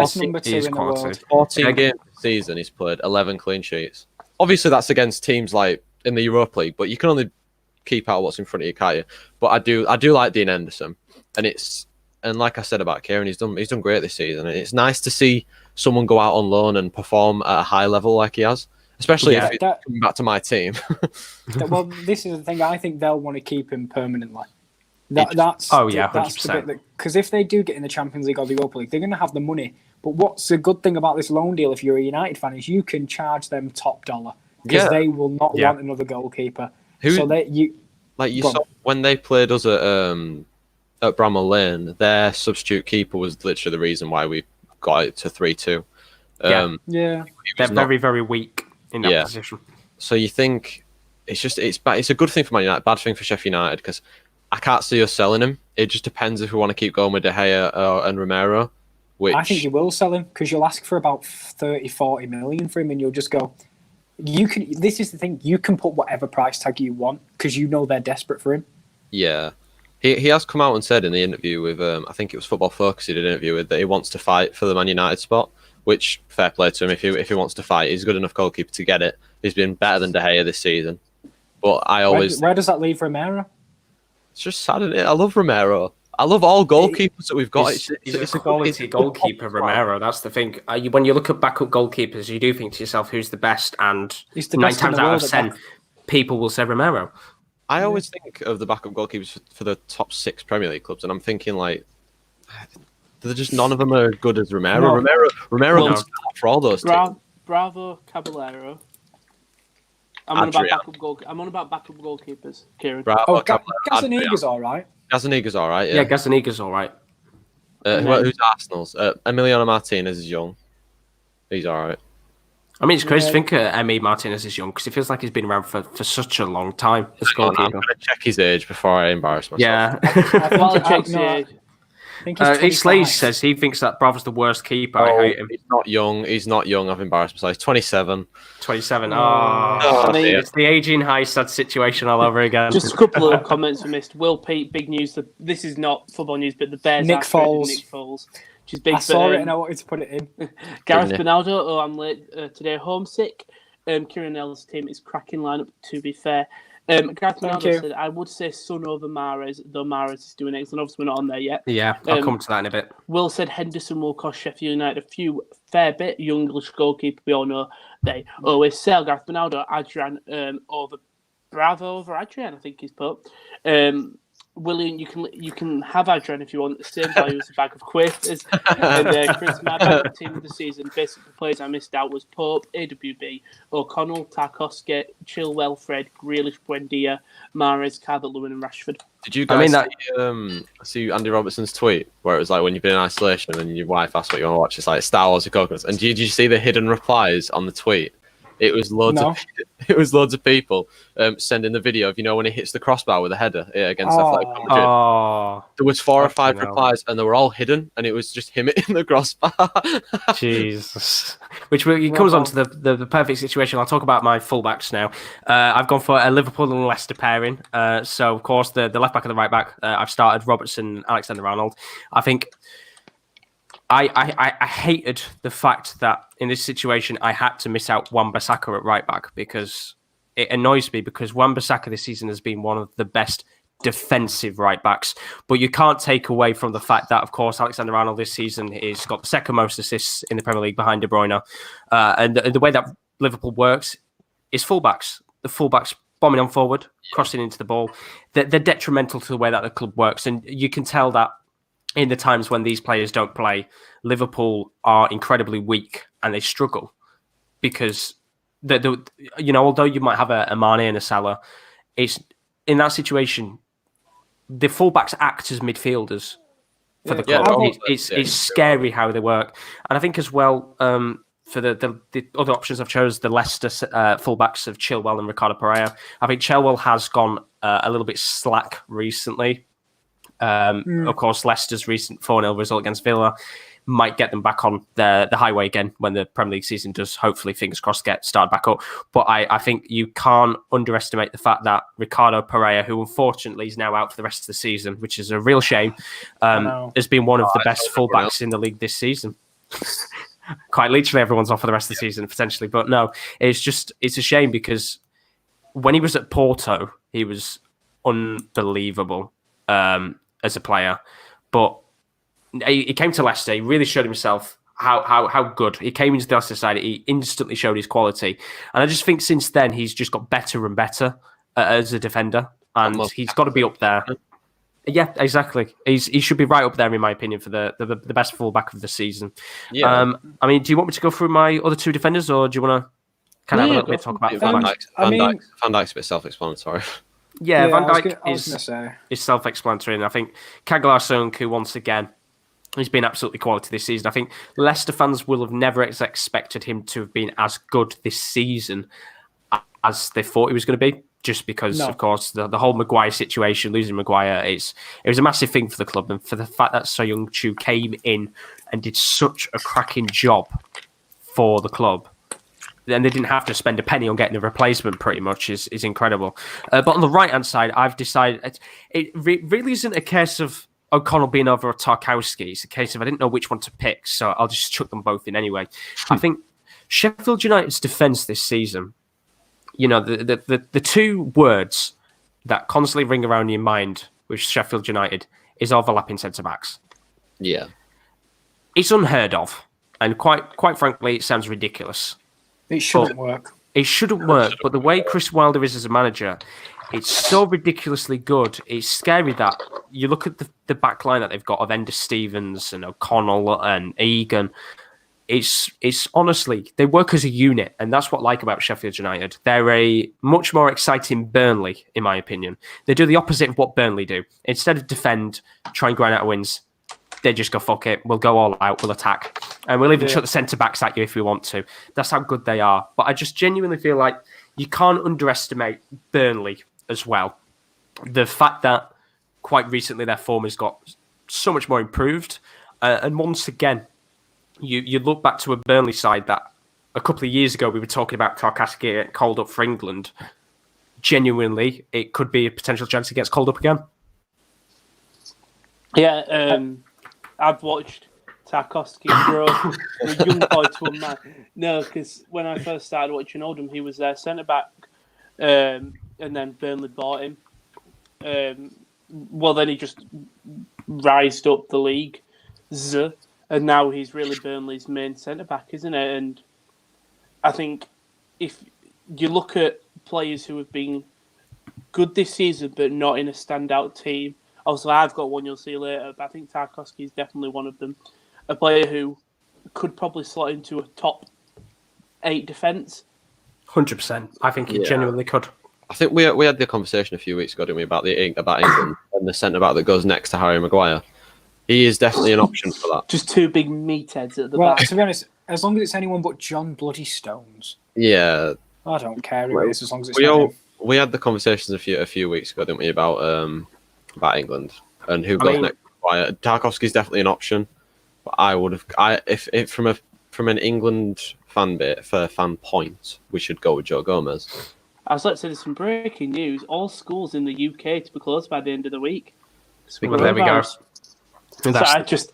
the world. 14 games this season, he's played 11 clean sheets. Obviously, that's against teams like in the Europa League, but you can only keep out what's in front of you, can't you? But I do like Dean Henderson, and like I said about Kieran, he's done great this season. And it's nice to see someone go out on loan and perform at a high level like he has, especially if it's coming back to my team. Well, this is the thing. I think they'll want to keep him permanently. That's 100%. Because if they do get in the Champions League or the Europa League, they're going to have the money. But what's the good thing about this loan deal, if you're a United fan, is you can charge them top dollar because they will not want another goalkeeper. Saw when they played us at Bramall Lane, their substitute keeper was literally the reason why we got it to 3-2. They're very, very weak in that position. So you think it's a good thing for Man United, bad thing for Sheffield United, because I can't see us selling him. It just depends if we want to keep going with De Gea and Romero. I think you will sell him because you'll ask for about 30-40 million for him, and you'll just go. This is the thing. You can put whatever price tag you want because you know they're desperate for him. Yeah, he has come out and said in the interview with I think it was Football Focus. He did an interview with that he wants to fight for the Man United spot. Which fair play to him if he wants to fight. He's a good enough goalkeeper to get it. He's been better than De Gea this season. But where does that leave Romero? It's just sad, isn't it? I love Romero. I love all goalkeepers that we've got. He's a quality goalkeeper, Romero. That's the thing. When you look at backup goalkeepers, you do think to yourself, who's the best? And 9 times out of 10, people will say Romero. I always think of the backup goalkeepers for the top 6 Premier League clubs, and I'm thinking, like, they're just none of them are as good as Romero. No. Romero for all those teams. Bravo, Caballero. I'm on about backup goalkeepers, Kieran. Gazzaniga's all right. Gazzaniga's all right, yeah. Gazzaniga's all right. Who's Arsenal's? Emiliano Martinez is young. He's all right. I mean, it's crazy to think Emi Martinez is young because it feels like he's been around for such a long time as goalkeeper. I'm going to check his age before I embarrass myself. Yeah. While I check the age. think he's 25. Slays says he thinks that Bravo's the worst keeper. I hate him. He's not young. He's not young. I've embarrassed myself. He's 27. 27. I mean, It's the aging high sad situation all over again. Just a couple of comments we missed. Will Pete, big news. This is not football news, but the Bears Nick are trading Foles. Nick Foles, which is big. I saw it and I wanted to put it in. Gareth Bernardo, I'm late today, homesick. Kieren and Ellis' team is cracking lineup, to be fair. Gareth Bernardo said, I would say Son over Mahrez, though Mahrez is doing excellent. Obviously, we're not on there yet. Yeah, I'll come to that in a bit. Will said Henderson will cost Sheffield United a fair bit. Young English goalkeeper, we all know they always sell. Gareth Bernardo, Adrian over Bravo over Adrian, I think he's put. William, you can have Adrian if you want the same value as a bag of quavers. And Chris, my backup team of the season, basically the players I missed out was Pope, AWB, O'Connell, Tarkowski, Chilwell, Fred, Grealish, Buendia, Mahrez, Calvert-Lewin and Rashford. Did you guys see Andy Robertson's tweet where it was like when you've been in isolation and your wife asks what you want to watch, it's like Star Wars or Coconuts. And did you see the hidden replies on the tweet? It was loads of people sending the video of, when he hits the crossbar with a header against Athletic Madrid. There was 4 or 5 replies and they were all hidden and it was just him hitting the crossbar. Jesus. Which comes on to the perfect situation. I'll talk about my fullbacks now. I've gone for a Liverpool and Leicester pairing. So, of course, the left back and the right back, I've started Robertson, Alexander-Arnold. I think I hated the fact that in this situation I had to miss out Wan-Bissaka at right back because it annoys me because Wan-Bissaka this season has been one of the best defensive right backs. But you can't take away from the fact that, of course, Alexander-Arnold this season has got the second most assists in the Premier League behind De Bruyne. And the way that Liverpool works is fullbacks. The fullbacks bombing on forward, crossing into the ball. They're detrimental to the way that the club works. And you can tell that in the times when these players don't play, Liverpool are incredibly weak and they struggle because, although you might have a Mane and a Salah, it's in that situation, the fullbacks act as midfielders for the club. It's scary how they work. And I think as well, for the other options I've chose, the Leicester fullbacks of Chilwell and Ricardo Pereira. I think Chilwell has gone a little bit slack recently. Of course, Leicester's recent 4-0 result against Villa might get them back on the highway again when the Premier League season does, hopefully, fingers crossed, get started back up. But I think you can't underestimate the fact that Ricardo Pereira, who unfortunately is now out for the rest of the season, which is a real shame, has been one of the best fullbacks in the league this season. Quite literally, everyone's off for the rest of the season, potentially. But no, it's a shame because when he was at Porto, he was unbelievable as a player, but he came to Leicester. He really showed himself how good. He came into the Leicester side. He instantly showed his quality, and I just think since then he's just got better and better as a defender, and he's got to be up there. Yeah, exactly. He should be right up there in my opinion for the best fullback of the season. Yeah. I mean, do you want me to go through my other 2 defenders, or do you want to kind of have a little bit talk about Van Dijk's a bit self-explanatory. Yeah, Van Dijk is self-explanatory, and I think Kagalar-Soyuncu, once again, he's been absolutely quality this season. I think Leicester fans will have never expected him to have been as good this season as they thought he was going to be, just because, of course, the whole Maguire situation, losing Maguire, it was a massive thing for the club, and for the fact that Soyuncu came in and did such a cracking job for the club, then they didn't have to spend a penny on getting a replacement, pretty much, is incredible. But on the right-hand side, I've decided it really isn't a case of O'Connell being over Tarkowski. It's a case of I didn't know which one to pick, so I'll just chuck them both in anyway. I think Sheffield United's defence this season, the 2 words that constantly ring around your mind with Sheffield United is overlapping centre-backs. Yeah. It's unheard of, and quite frankly, it sounds ridiculous. It shouldn't work. It shouldn't work, but the way Chris Wilder is as a manager, it's so ridiculously good. It's scary that you look at the back line that they've got of Ender Stevens and O'Connell and Egan. It's honestly, they work as a unit, and that's what I like about Sheffield United. They're a much more exciting Burnley, in my opinion. They do the opposite of what Burnley do. Instead of defend, try and grind out wins, they just go, fuck it, we'll go all out, we'll attack. And we'll even chuck the centre-backs at you if we want to. That's how good they are. But I just genuinely feel like you can't underestimate Burnley as well. The fact that quite recently their form has got so much more improved. And once again, you look back to a Burnley side that a couple of years ago we were talking about Tarkowski getting called up for England. Genuinely, it could be a potential chance he gets called up again. Yeah, I've watched Tarkowski grow from a young boy to a man. No, because when I first started watching Oldham, he was their centre-back, and then Burnley bought him. Well, then he just rised up the league, and now he's really Burnley's main centre-back, isn't it? And I think if you look at players who have been good this season but not in a standout team, also I've got one you'll see later, but I think Tarkowski is definitely one of them. A player who could probably slot into a top 8 defence. 100%. I think he genuinely could. I think we had the conversation a few weeks ago, didn't we, about England and the centre-back that goes next to Harry Maguire. He is definitely an option for that. Just 2 big meatheads at the Well, back. to be honest, as long as it's anyone but John Bloody Stones, Yeah. I don't care who it is, as long as it's not him. We had the conversations a few weeks ago, didn't we, about England and who goes next to Maguire. Tarkowski's definitely an option, but if from an England fan point, we should go with Joe Gomez. I was like to say there's some breaking news. All schools in the UK to be closed by the end of the week. Well, there we go. So I just...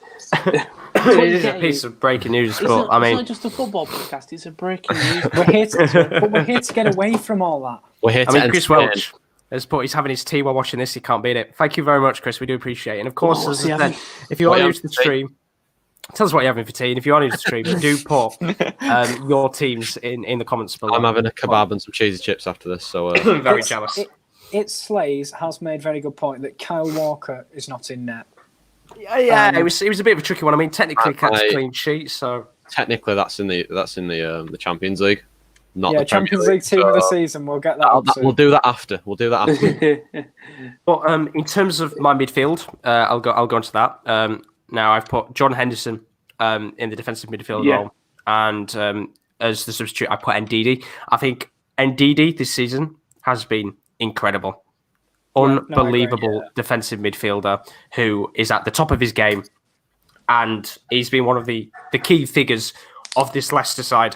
It is a piece of breaking news, but I mean... It's not just a football podcast, it's a breaking news. we're here to get away from all that. We're here to Chris Welch has put, he's having his tea while watching this. He can't beat it. Thank you very much, Chris. We do appreciate it. And of course, as I said, if you are new to the stream, tell us what you're having for tea. And if you are new to the stream, do put your teams in the comments below. I'm having a kebab and some cheesy chips after this, so... very jealous. It Slays has made a very good point that Kyle Walker is not in net. Yeah, it was a bit of a tricky one. I mean, technically, kept a clean sheet, so technically that's in the Champions League, not the Champions League team of the season. We'll get that. We'll do that after. But in terms of my midfield, I'll go into that. Now I've put John Henderson in the defensive midfield role, and as the substitute, I put Ndidi. I think Ndidi this season has been incredible. Unbelievable defensive midfielder who is at the top of his game, and he's been one of the key figures of this Leicester side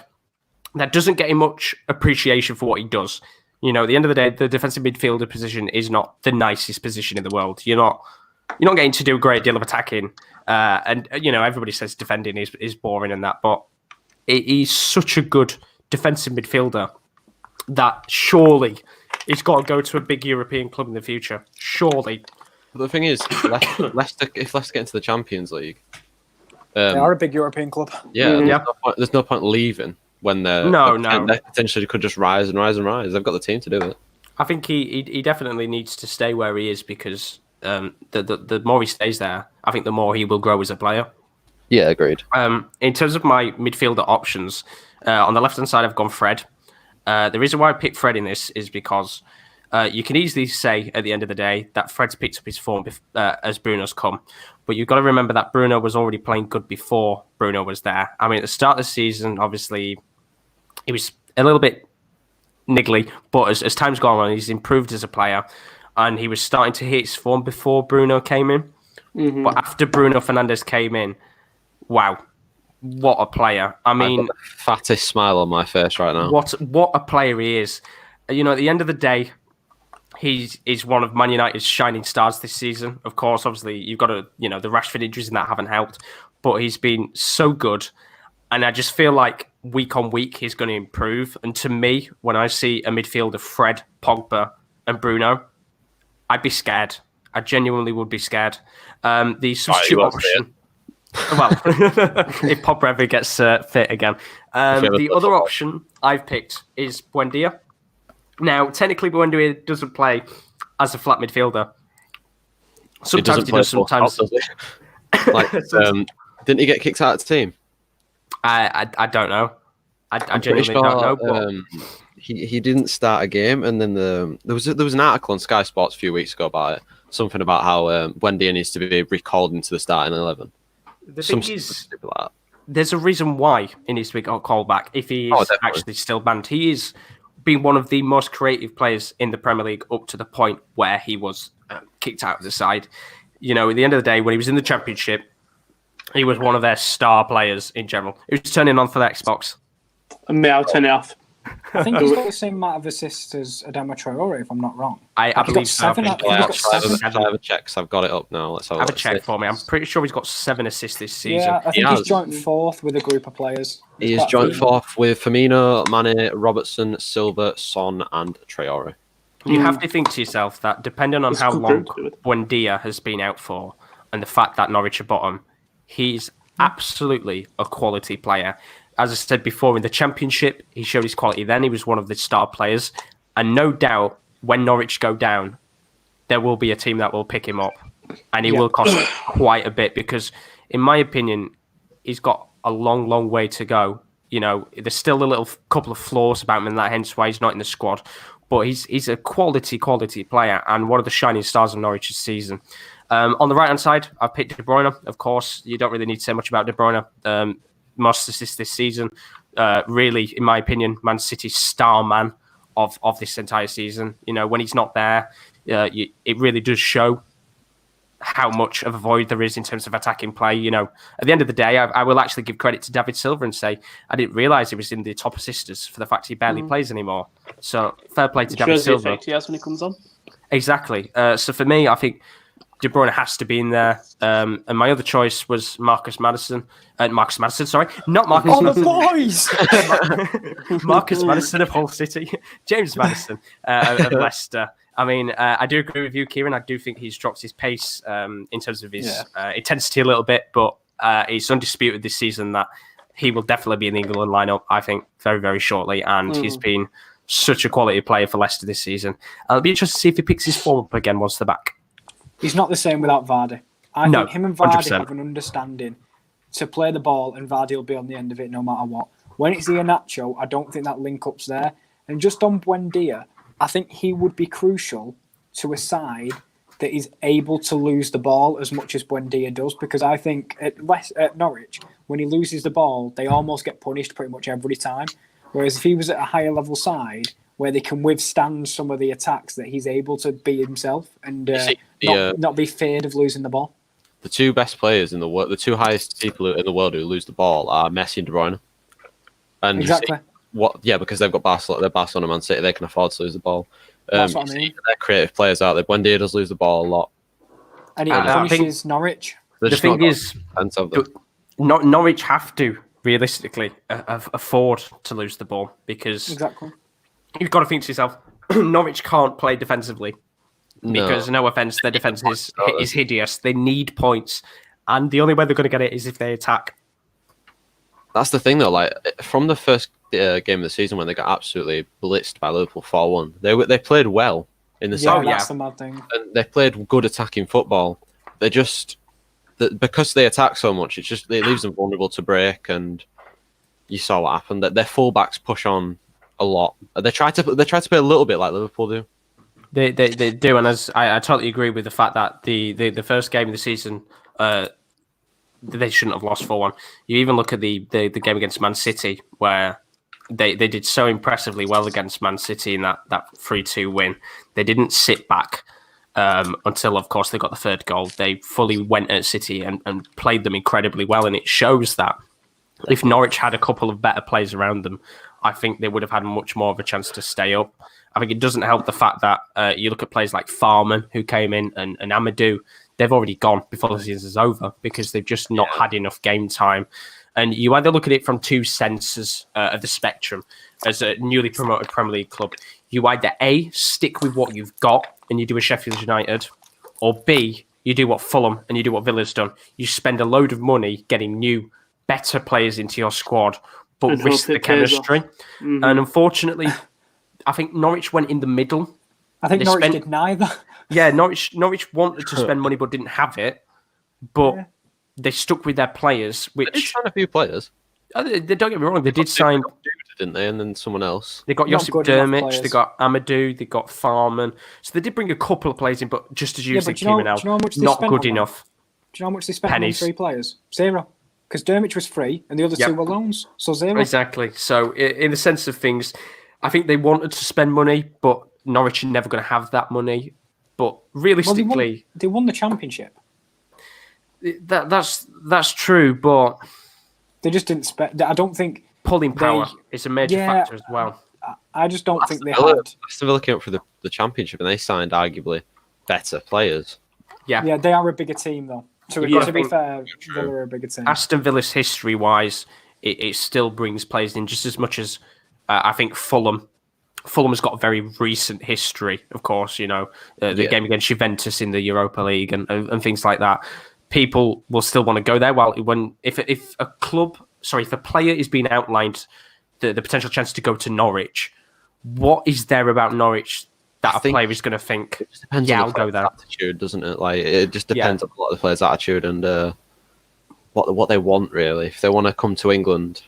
that doesn't get him much appreciation for what he does. You know, at the end of the day, the defensive midfielder position is not the nicest position in the world. You're not getting to do a great deal of attacking, and you know everybody says defending is boring and that, but he's such a good defensive midfielder that surely he's got to go to a big European club in the future. Surely. But the thing is, if Leicester get into the Champions League, they are a big European club. Yeah, there's no point leaving when they potentially could just rise and rise and rise. They've got the team to do it. I think he definitely needs to stay where he is because the more he stays there, I think the more he will grow as a player. Yeah, agreed. In terms of my midfielder options, on the left-hand side, I've gone Fred. The reason why I picked Fred in this is because you can easily say at the end of the day that Fred's picked up his form as Bruno's come. But you've got to remember that Bruno was already playing good before Bruno was there. I mean, at the start of the season, obviously, he was a little bit niggly. But as time's gone on, he's improved as a player. And he was starting to hit his form before Bruno came in. Mm-hmm. But after Bruno Fernandes came in, wow. What a player. I mean... I've got the fattest smile on my face right now. What a player he is. You know, at the end of the day, he's one of Man United's shining stars this season. Of course, obviously, you've got the Rashford injuries and that haven't helped. But he's been so good. And I just feel like week on week, he's going to improve. And to me, when I see a midfield of Fred, Pogba and Bruno, I'd be scared. I genuinely would be scared. The substitute option... Well, if Pogba ever gets fit again. The other option I've picked is Buendia. Now, technically, Buendia doesn't play as a flat midfielder. Sometimes he does, sometimes... Didn't he get kicked out of the team? I don't know. I genuinely don't know. But... He didn't start a game, and then there was an article on Sky Sports a few weeks ago about it. Something about how Buendia needs to be recalled into the starting 11. The thing is, there's a reason why he needs to be called back if he is actually still banned. He is being one of the most creative players in the Premier League up to the point where he was kicked out of the side. You know, at the end of the day, when he was in the Championship, he was one of their star players in general. He was turning on for the Xbox. And me, I'll turn it off. I think he's got the same amount of assists as Adama Traore, if I'm not wrong. I believe so. Seven, I'll try to have a check. So I've got it up now. Let's have a check for me. I'm pretty sure he's got 7 assists this season. Yeah, I think he's joint 4th with a group of players. He is joint 4th with Firmino, Mane, Robertson, Silva, Son, and Traore. You have to think to yourself that depending on how long Buendia has been out for and the fact that Norwich are bottom, he's absolutely a quality player. As I said before, in the Championship, he showed his quality then. He was one of the star players. And no doubt, when Norwich go down, there will be a team that will pick him up. And he will cost quite a bit because, in my opinion, he's got a long, long way to go. You know, there's still a little couple of flaws about him, and that hence why he's not in the squad. But he's a quality player and one of the shining stars of Norwich's season. On the right-hand side, I've picked De Bruyne. Of course, you don't really need to say much about De Bruyne. Most assists this season. Really, in my opinion, Man City's star man of this entire season. You know, when he's not there, it really does show how much of a void there is in terms of attacking play. You know, at the end of the day, I will actually give credit to David Silva and say I didn't realise he was in the top assisters for the fact he barely plays anymore. So fair play to David Silva. The effect he has when he comes on. Exactly. So for me, I think De Bruyne has to be in there. And my other choice was Marcus Maddison. Marcus Maddison, sorry. Not Marcus Madison. The boys! Marcus Maddison of Hull City. James Maddison of Leicester. I mean, I do agree with you, Kieran. I do think he's dropped his pace in terms of his intensity a little bit, but it's undisputed this season that he will definitely be in the England lineup, I think, very, very shortly. And he's been such a quality player for Leicester this season. I'll be interested to see if he picks his form up again once they're back. He's not the same without Vardy. I think him and Vardy 100%. have an understanding to play the ball, and Vardy will be on the end of it no matter what. When it's Iheanacho, I don't think that link-up's there. And just on Buendia, I think he would be crucial to a side that is able to lose the ball as much as Buendia does, because I think at Norwich, when he loses the ball, they almost get punished pretty much every time. Whereas if he was at a higher level side, where they can withstand some of the attacks, that he's able to be himself and not be feared of losing the ball. The two best players in the world, the two highest people in the world who lose the ball are Messi and De Bruyne. And exactly. Because they've got Barcelona, they're Barcelona and Man City, they can afford to lose the ball. That's what I mean. They're creative players out there. Buendia does lose the ball a lot. And he punishes Norwich. The thing is, Norwich have to, realistically, afford to lose the ball because you've got to think to yourself, Norwich can't play defensively because, no offence, their defence is hideous. They need points, and the only way they're going to get it is if they attack. That's the thing, though. Like from the first game of the season when they got absolutely blitzed by Liverpool 4-1, they played well in the second. That's the mad thing. And they played good attacking football. They just because they attack so much, it leaves them vulnerable to break. And you saw what happened. That their fullbacks push on a lot. They try to play a little bit like Liverpool do. They do, and as I totally agree with the fact that the first game of the season, they shouldn't have lost 4-1. You even look at the game against Man City, where they did so impressively well against Man City in that 3-2 win. They didn't sit back until, of course, they got the third goal. They fully went at City and played them incredibly well, and it shows that if Norwich had a couple of better players around them, I think they would have had much more of a chance to stay up. I think it doesn't help the fact that you look at players like Farman, who came in, and Amadou. They've already gone before the season is over because they've just not had enough game time. And you either look at it from two senses of the spectrum as a newly promoted Premier League club. You either A, stick with what you've got and you do a Sheffield United, or B, you do what Fulham and you do what Villa's done. You spend a load of money getting new, better players into your squad, but and risk the chemistry. Mm-hmm. And unfortunately, I think Norwich went in the middle. I think Norwich did neither. Yeah, Norwich wanted to spend money but didn't have it. But they stuck with their players, which... They did sign a few players. They don't get me wrong, they did sign... Didn't they? And then someone else. They got Josip Dermich, they got Amadou, they got Farman. So they did bring a couple of players in, but just as you said, Kieran, not good enough. Do you know how much they spent on 3 players? 0. Because Dermich was free and the other 2 were loans. So 0. Exactly. So in the sense of things, I think they wanted to spend money, but Norwich are never going to have that money. But realistically... Well, they won the Championship. That's true, but they just didn't expect. I don't think pulling power is a major factor as well. I just don't think they had. Aston Villa came up for the championship and they signed arguably better players. Yeah, they are a bigger team though. To be fair, Villa are a bigger team. Aston Villa's history-wise, it still brings players in just as much as I think Fulham. Fulham has got a very recent history, of course. You know, the game against Juventus in the Europa League and things like that. People will still want to go there. If a player is being outlined, the potential chance to go to Norwich, what is there about Norwich that a player is going to think? It just depends on the player's attitude, doesn't it? Like it just depends on a lot of the players' attitude and what they want really. If they want to come to England,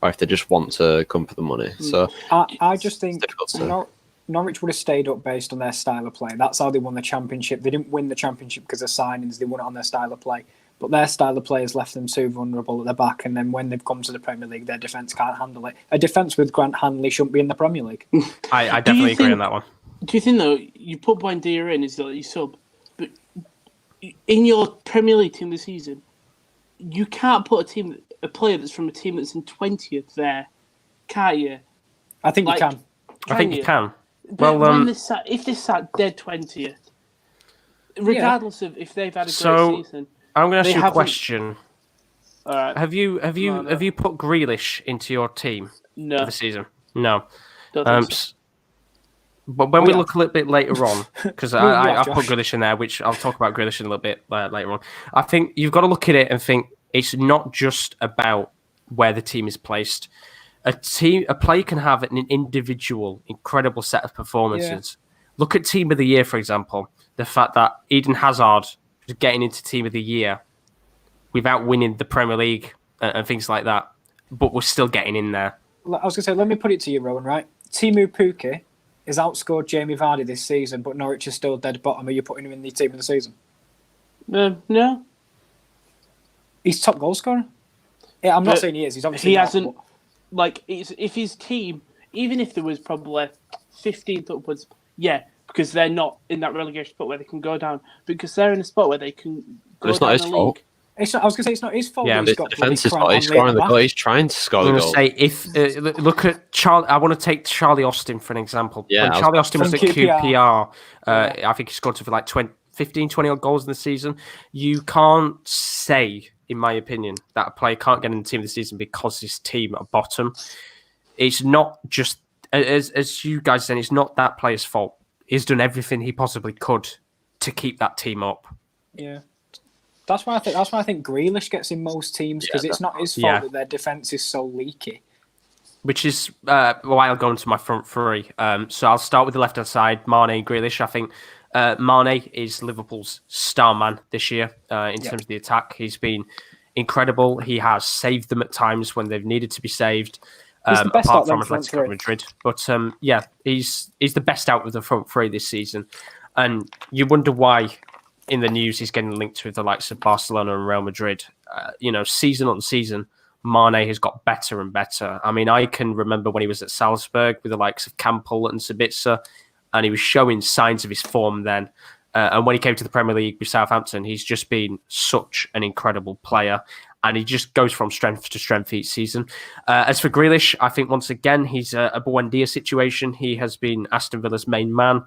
or if they just want to come for the money. So I just think Norwich would have stayed up based on their style of play. That's how they won the championship. They didn't win the championship because of signings. They won it on their style of play. But their style of play has left them too vulnerable at the back. And then when they've come to the Premier League, their defence can't handle it. A defence with Grant Hanley shouldn't be in the Premier League. I definitely agree on that one. Do you think, though, you put Buendia in as your sub, but in your Premier League team this season, you can't put a player that's from a team that's in 20th there, can't you? I think you can. I think you can. Well, if they sat dead 20th, regardless of if they've had a great season, I'm going to ask you a question. All right. Have you put Grealish into your team for the season? No. But when we look a little bit later on, because I put Grealish in there, which I'll talk about Grealish in a little bit later on. I think you've got to look at it and think it's not just about where the team is placed. A player can have an individual, incredible set of performances. Yeah. Look at Team of the Year, for example. The fact that Eden Hazard was getting into Team of the Year without winning the Premier League and things like that, but we're still getting in there. I was going to say, let me put it to you, Rowan, right? Timu Pukki has outscored Jamie Vardy this season, but Norwich is still dead bottom. Are you putting him in the team of the season? No. He's top goal scorer. Yeah, I'm not saying he is. He's obviously hasn't. Like, if his team, even if there was probably 15th upwards, because they're not in that relegation spot where they can go down, because they're in a spot where they can go down his fault. It's not, I was going to say it's not his fault. Yeah, it's the defense's fault. He's scoring the goal. He's trying to score the goal. Look at Charlie. I want to take Charlie Austin for an example. Yeah, when Charlie Austin was at QPR, I think he scored something like 15-20 odd goals in the season. You can't say, in my opinion, that a player can't get in the team of the season because his team are bottom. It's not just, as you guys said, it's not that player's fault. He's done everything he possibly could to keep that team up. Yeah. That's why I think Grealish gets in most teams, because it's not his fault that their defence is so leaky. Which is why I'll go into my front three. So I'll start with the left-hand side, Mane, Grealish. I think Mane is Liverpool's star man this year in terms of the attack. He's been incredible. He has saved them at times when they've needed to be saved. He's the best apart from Atletico Madrid. But he's the best out of the front three this season. And you wonder why in the news he's getting linked with the likes of Barcelona and Real Madrid. Season on season, Mane has got better and better. I mean, I can remember when he was at Salzburg with the likes of Campbell and Sabitzer, and he was showing signs of his form then. And when he came to the Premier League with Southampton, he's just been such an incredible player. And he just goes from strength to strength each season. As for Grealish, I think once again, he's a Buendia situation. He has been Aston Villa's main man.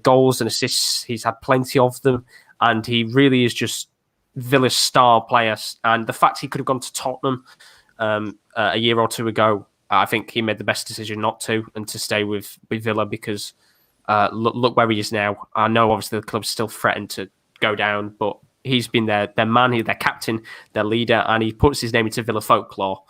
Goals and assists, he's had plenty of them. And he really is just Villa's star player. And the fact he could have gone to Tottenham a year or two ago, I think he made the best decision not to, and to stay with Villa, because look where he is now. I know obviously the club's still threatened to go down, but he's been their man, their captain, their leader, and he puts his name into Villa folklore.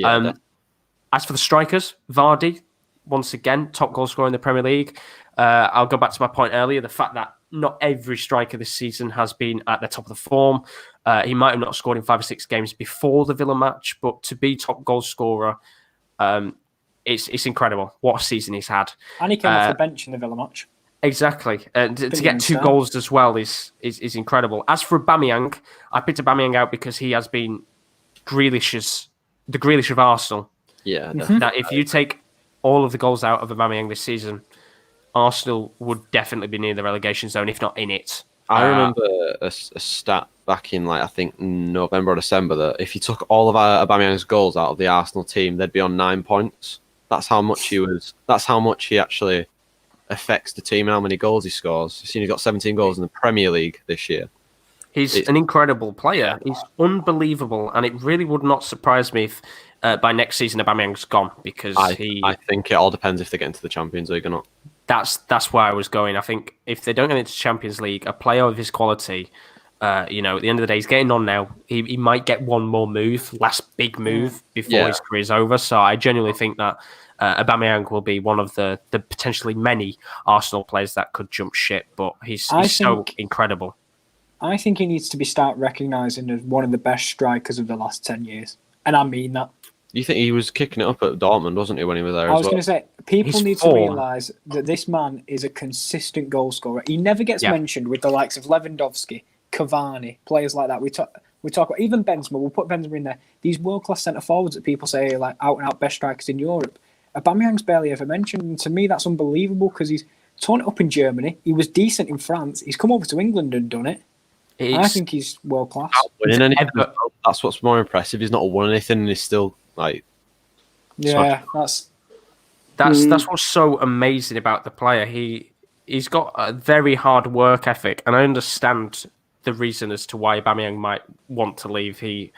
As for the strikers, Vardy, once again, top goal scorer in the Premier League. I'll go back to my point earlier, the fact that not every striker this season has been at the top of the form. He might have not scored in 5 or 6 games before the Villa match, but to be top goal scorer, it's incredible what a season he's had. And he came off the bench in the Villa match. Exactly. And to get 2 goals as well is incredible. As for Aubameyang, I picked Aubameyang out because he has been the Grealish of Arsenal. Yeah. That if you take all of the goals out of Aubameyang this season, Arsenal would definitely be near the relegation zone, if not in it. I remember a stat back in I think November or December that if you took all of Aubameyang's goals out of the Arsenal team, they'd be on 9 points. That's how much he was. That's how much he actually affects the team and how many goals he scores. You've seen he's got 17 goals in the Premier League this year. He's an incredible player. He's unbelievable, and it really would not surprise me if by next season Aubameyang's gone because I think it all depends if they get into the Champions League or not. That's where I was going. I think if they don't get into Champions League, a player of his quality, at the end of the day, he's getting on now. He might get one more move, last big move before his career's over. So I genuinely think that Aubameyang will be one of the potentially many Arsenal players that could jump ship. But he's so incredible. I think he needs to start recognising as one of the best strikers of the last 10 years. And I mean that. You think he was kicking it up at Dortmund, wasn't he, when he was there? I was going to say, people need to realise that this man is a consistent goal scorer. He never gets mentioned with the likes of Lewandowski, Cavani, players like that. We talk about even Benzema. We'll put Benzema in there. These world-class centre-forwards that people say are out-and-out best strikers in Europe. Aubameyang's barely ever mentioned. And to me, that's unbelievable because he's torn it up in Germany. He was decent in France. He's come over to England and done it. I think he's world class. That's what's more impressive. He's not won anything, and he's still that's what's so amazing about the player. He's got a very hard work ethic, and I understand the reason as to why Aubameyang might want to leave. He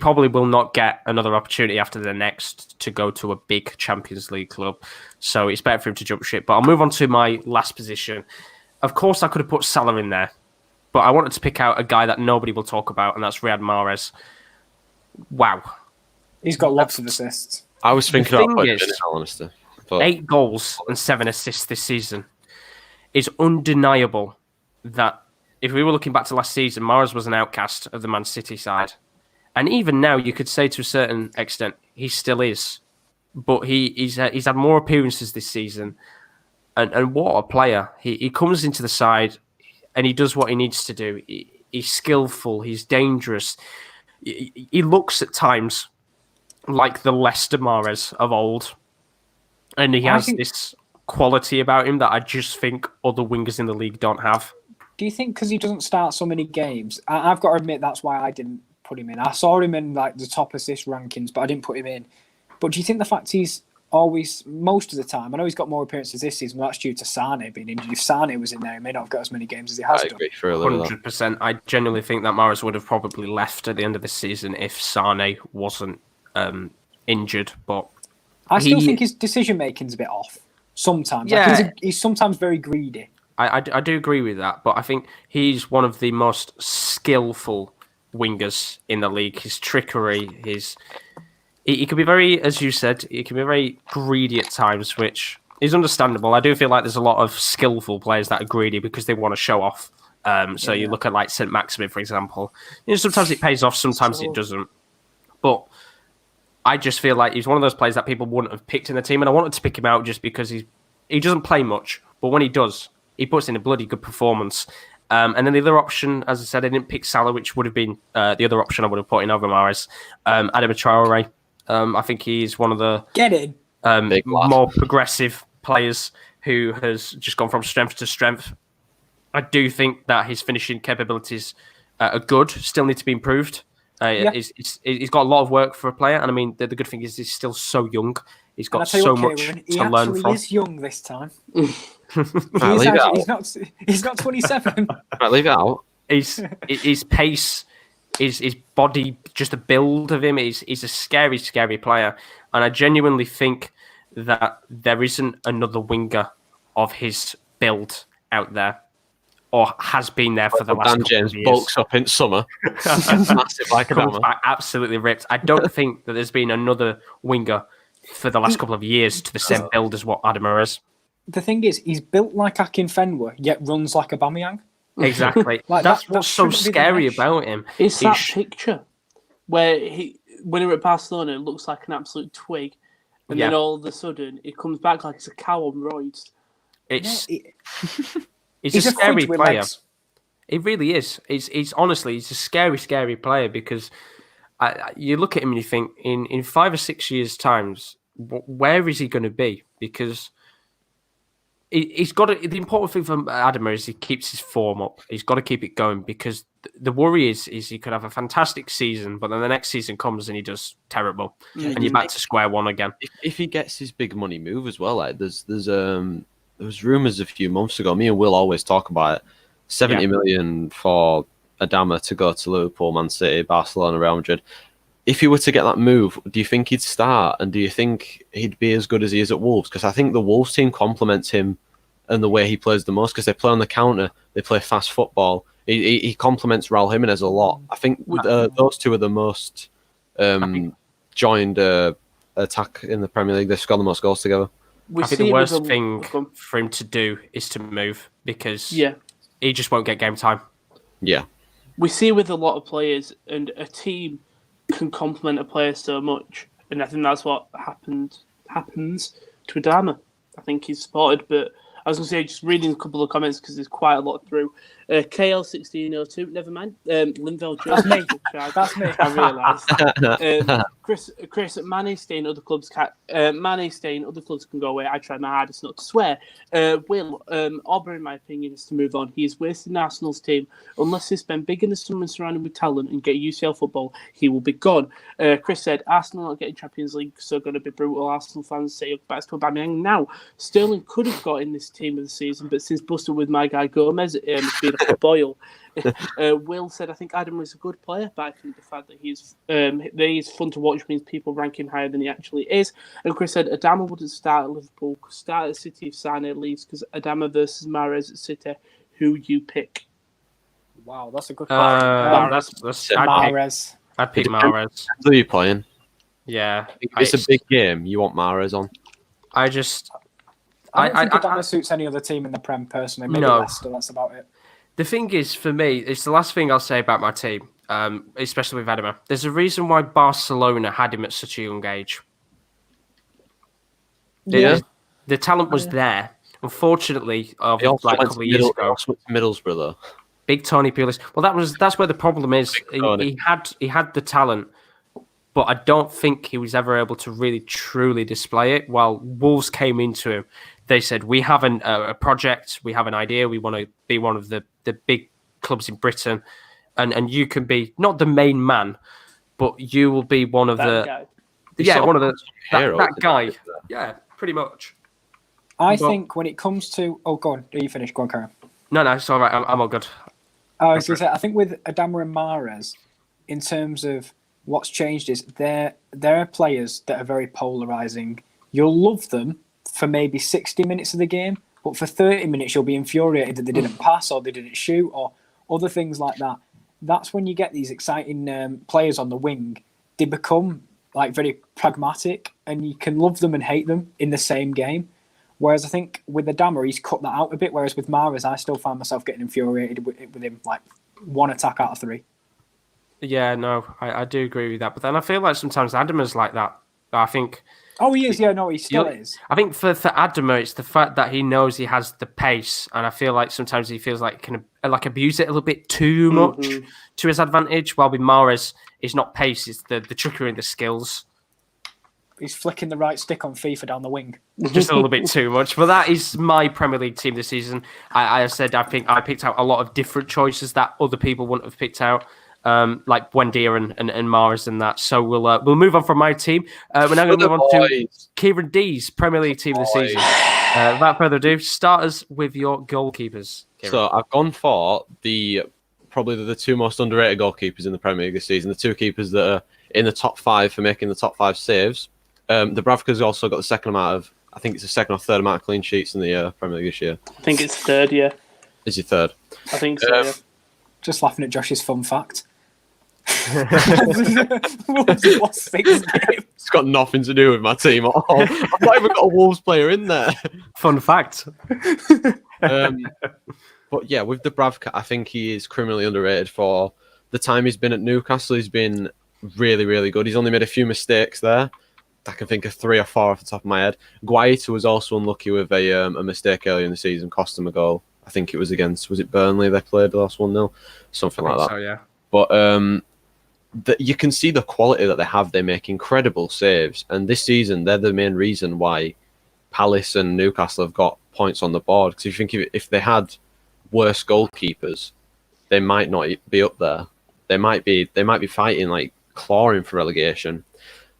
probably will not get another opportunity after the next to go to a big Champions League club, so it's better for him to jump ship. But I'll move on to my last position. Of course, I could have put Salah in there. But I wanted to pick out a guy that nobody will talk about, and that's Riyad Mahrez. Wow. He's got lots of assists. I was thinking about putting him in, all honesty. 8 goals and 7 assists this season. It's undeniable that if we were looking back to last season, Mahrez was an outcast of the Man City side. And even now, you could say to a certain extent, he still is. But he's had more appearances this season. And what a player. He comes into the side and he does what he needs to do. He's skillful. He's dangerous. He looks at times like the Leicester Mahrez of old. And he has this quality about him that I just think other wingers in the league don't have. Do you think because he doesn't start so many games? I've got to admit that's why I didn't put him in. I saw him in the top assist rankings, but I didn't put him in. But do you think the fact he's always, most of the time, I know he's got more appearances this season, but that's due to Sane being injured. If Sane was in there, he may not have got as many games as he has done. 100%. I genuinely think that Mahrez would have probably left at the end of the season if Sane wasn't injured. But I still think his decision making's a bit off sometimes. Yeah. He's sometimes very greedy. I do agree with that, but I think he's one of the most skillful wingers in the league. His trickery, he can be very, as you said, he can be very greedy at times, which is understandable. I do feel like there's a lot of skillful players that are greedy because they want to show off. You look at St. Maximin, for example. Sometimes it pays off, sometimes it doesn't. But I just feel like he's one of those players that people wouldn't have picked in the team, and I wanted to pick him out just because he doesn't play much, but when he does, he puts in a bloody good performance. And then the other option, as I said, I didn't pick Salah, which would have been the other option I would have put in over Mahrez. Adama Traore. I think he's one of the more progressive players who has just gone from strength to strength. I do think that his finishing capabilities are good, still need to be improved. He's got a lot of work for a player, and I mean, the good thing is he's still so young. He's got so much to learn from. He is young this time. He's not 27. Right, leave it out. His pace, his body, just the build of him, he's a scary, scary player. And I genuinely think that there isn't another winger of his build out there, or has been there for the last couple James of years. Bulks up in summer. Massive like Comes back absolutely ripped. I don't think that there's been another winger for the last couple of years to the same build as what Adama is. The thing is, he's built like Akinfenwa, yet runs like Aubameyang. Exactly. That's what's so scary about him. It's that picture where when he was at Barcelona, it looks like an absolute twig, and then all of a sudden, it comes back like it's a cow on roids. He's a scary player. It really is. He's honestly, he's a scary, scary player because you look at him and you think, in 5 or 6 years' times, where is he going to be? Because he's got to, the important thing for Adama is he keeps his form up. He's got to keep it going because the worry is he could have a fantastic season, but then the next season comes and he does terrible, and you're back to square one again. If he gets his big money move as well, like there was rumours a few months ago. Me and Will always talk about it. 70 million for Adama to go to Liverpool, Man City, Barcelona, Real Madrid. If he were to get that move, do you think he'd start? And do you think he'd be as good as he is at Wolves? Because I think the Wolves team complements him and the way he plays the most, because they play on the counter, they play fast football. He complements Raul Jimenez a lot. I think those two are the most joined attack in the Premier League. They've scored the most goals together. I think the worst thing for him to do is to move, because he just won't get game time. Yeah. We see with a lot of players, and a team can complement a player so much, and I think that's what happens to Adama. I think he's spotted, but I was going to say, just reading a couple of comments because there's quite a lot through. KL1602, never mind. Linville Jones. That's me. I realised. Chris, Mane staying other clubs can go away. I tried my hardest not to swear. Will, Aubrey, in my opinion, is to move on. He is wasting Arsenal's team. Unless they spend big in the summer surrounded with talent and get UCL football, he will be gone. Chris said, Arsenal not getting Champions League, so going to be brutal. Arsenal fans say back to Aubameyang now. Sterling could have got in this team of the season, but since busted with my guy Gomez, it's been a boil. Will said, I think Adam is a good player, but I think the fact that he's fun to watch means people rank him higher than he actually is. And Chris said, Adama wouldn't start at Liverpool, could start at City if Sane leaves, because Adama versus Mahrez at City, who you pick? Wow, that's a good that's Mahrez. I'd pick Mahrez. Who are you playing? Yeah. If it's a big game, you want Mahrez on. I don't think Adama suits any other team in the Prem, personally. Maybe Leicester, that's about it. The thing is, for me, it's the last thing I'll say about my team, especially with Adama. There's a reason why Barcelona had him at such a young age. Yeah. The talent was there. Unfortunately, like a couple of years ago, Middlesbrough, though. Big Tony Pulis. Well, that's where the problem is. He had the talent, but I don't think he was ever able to really truly display it. While Wolves came into him, they said, we have a project, we have an idea, we want to be one of the big clubs in Britain, and you can be not the main man, but you will be one of that guy. Yeah, pretty much. I think when it comes to... Oh, go on. Are you finished? Go on, Kieran. No, it's all right. I'm all good. I was going to say, I think with Adama and Mahrez, in terms of what's changed is they're players that are very polarising. You'll love them for maybe 60 minutes of the game, but for 30 minutes you'll be infuriated that they didn't pass or they didn't shoot or other things like that. That's when you get these exciting players on the wing. They become like very pragmatic, and you can love them and hate them in the same game. Whereas I think with Adama, he's cut that out a bit. Whereas with Mahrez, I still find myself getting infuriated with him, like one attack out of 3. Yeah, no, I do agree with that. But then I feel like sometimes Adama's like that. I think... Oh, he is. Yeah, no, he still is. I think for Adama, it's the fact that he knows he has the pace, and I feel like sometimes he feels like he can abuse it a little bit too much to his advantage. While with Mahrez, it's not pace; it's the trickery and the skills. He's flicking the right stick on FIFA down the wing. Just a little bit too much. But that is my Premier League team this season. I said I think I picked out a lot of different choices that other people wouldn't have picked out. Like Buendia and Mahrez and that. So we'll move on from my team. We're now going to move on to Kieren D's Premier League team of the season. Without further ado, starters with your goalkeepers. Kieran. So I've gone for probably the two most underrated goalkeepers in the Premier League this season. The two keepers that are in the top 5 for making the top 5 saves. Dubravka's also got the second amount of, I think it's the second or third amount of clean sheets in the Premier League this year. I think it's third, yeah. Is he third? I think so, yeah. Just laughing at Josh's fun fact. Lost 6 games. It's got nothing to do with my team at all. I've not even got a Wolves player in there. Fun fact. But yeah, with Dubravka, I think he is criminally underrated for the time he's been at Newcastle. He's been really, really good. He's only made a few mistakes there. I can think of 3 or 4 off the top of my head. Guaita was also unlucky with a mistake earlier in the season, cost him a goal. I think it was against, was it Burnley they played the last 1-0? Something like that. So, yeah. But you can see the quality that they have. They make incredible saves. And this season, they're the main reason why Palace and Newcastle have got points on the board. Because if you think if they had worse goalkeepers, they might not be up there. They might be fighting, like clawing for relegation.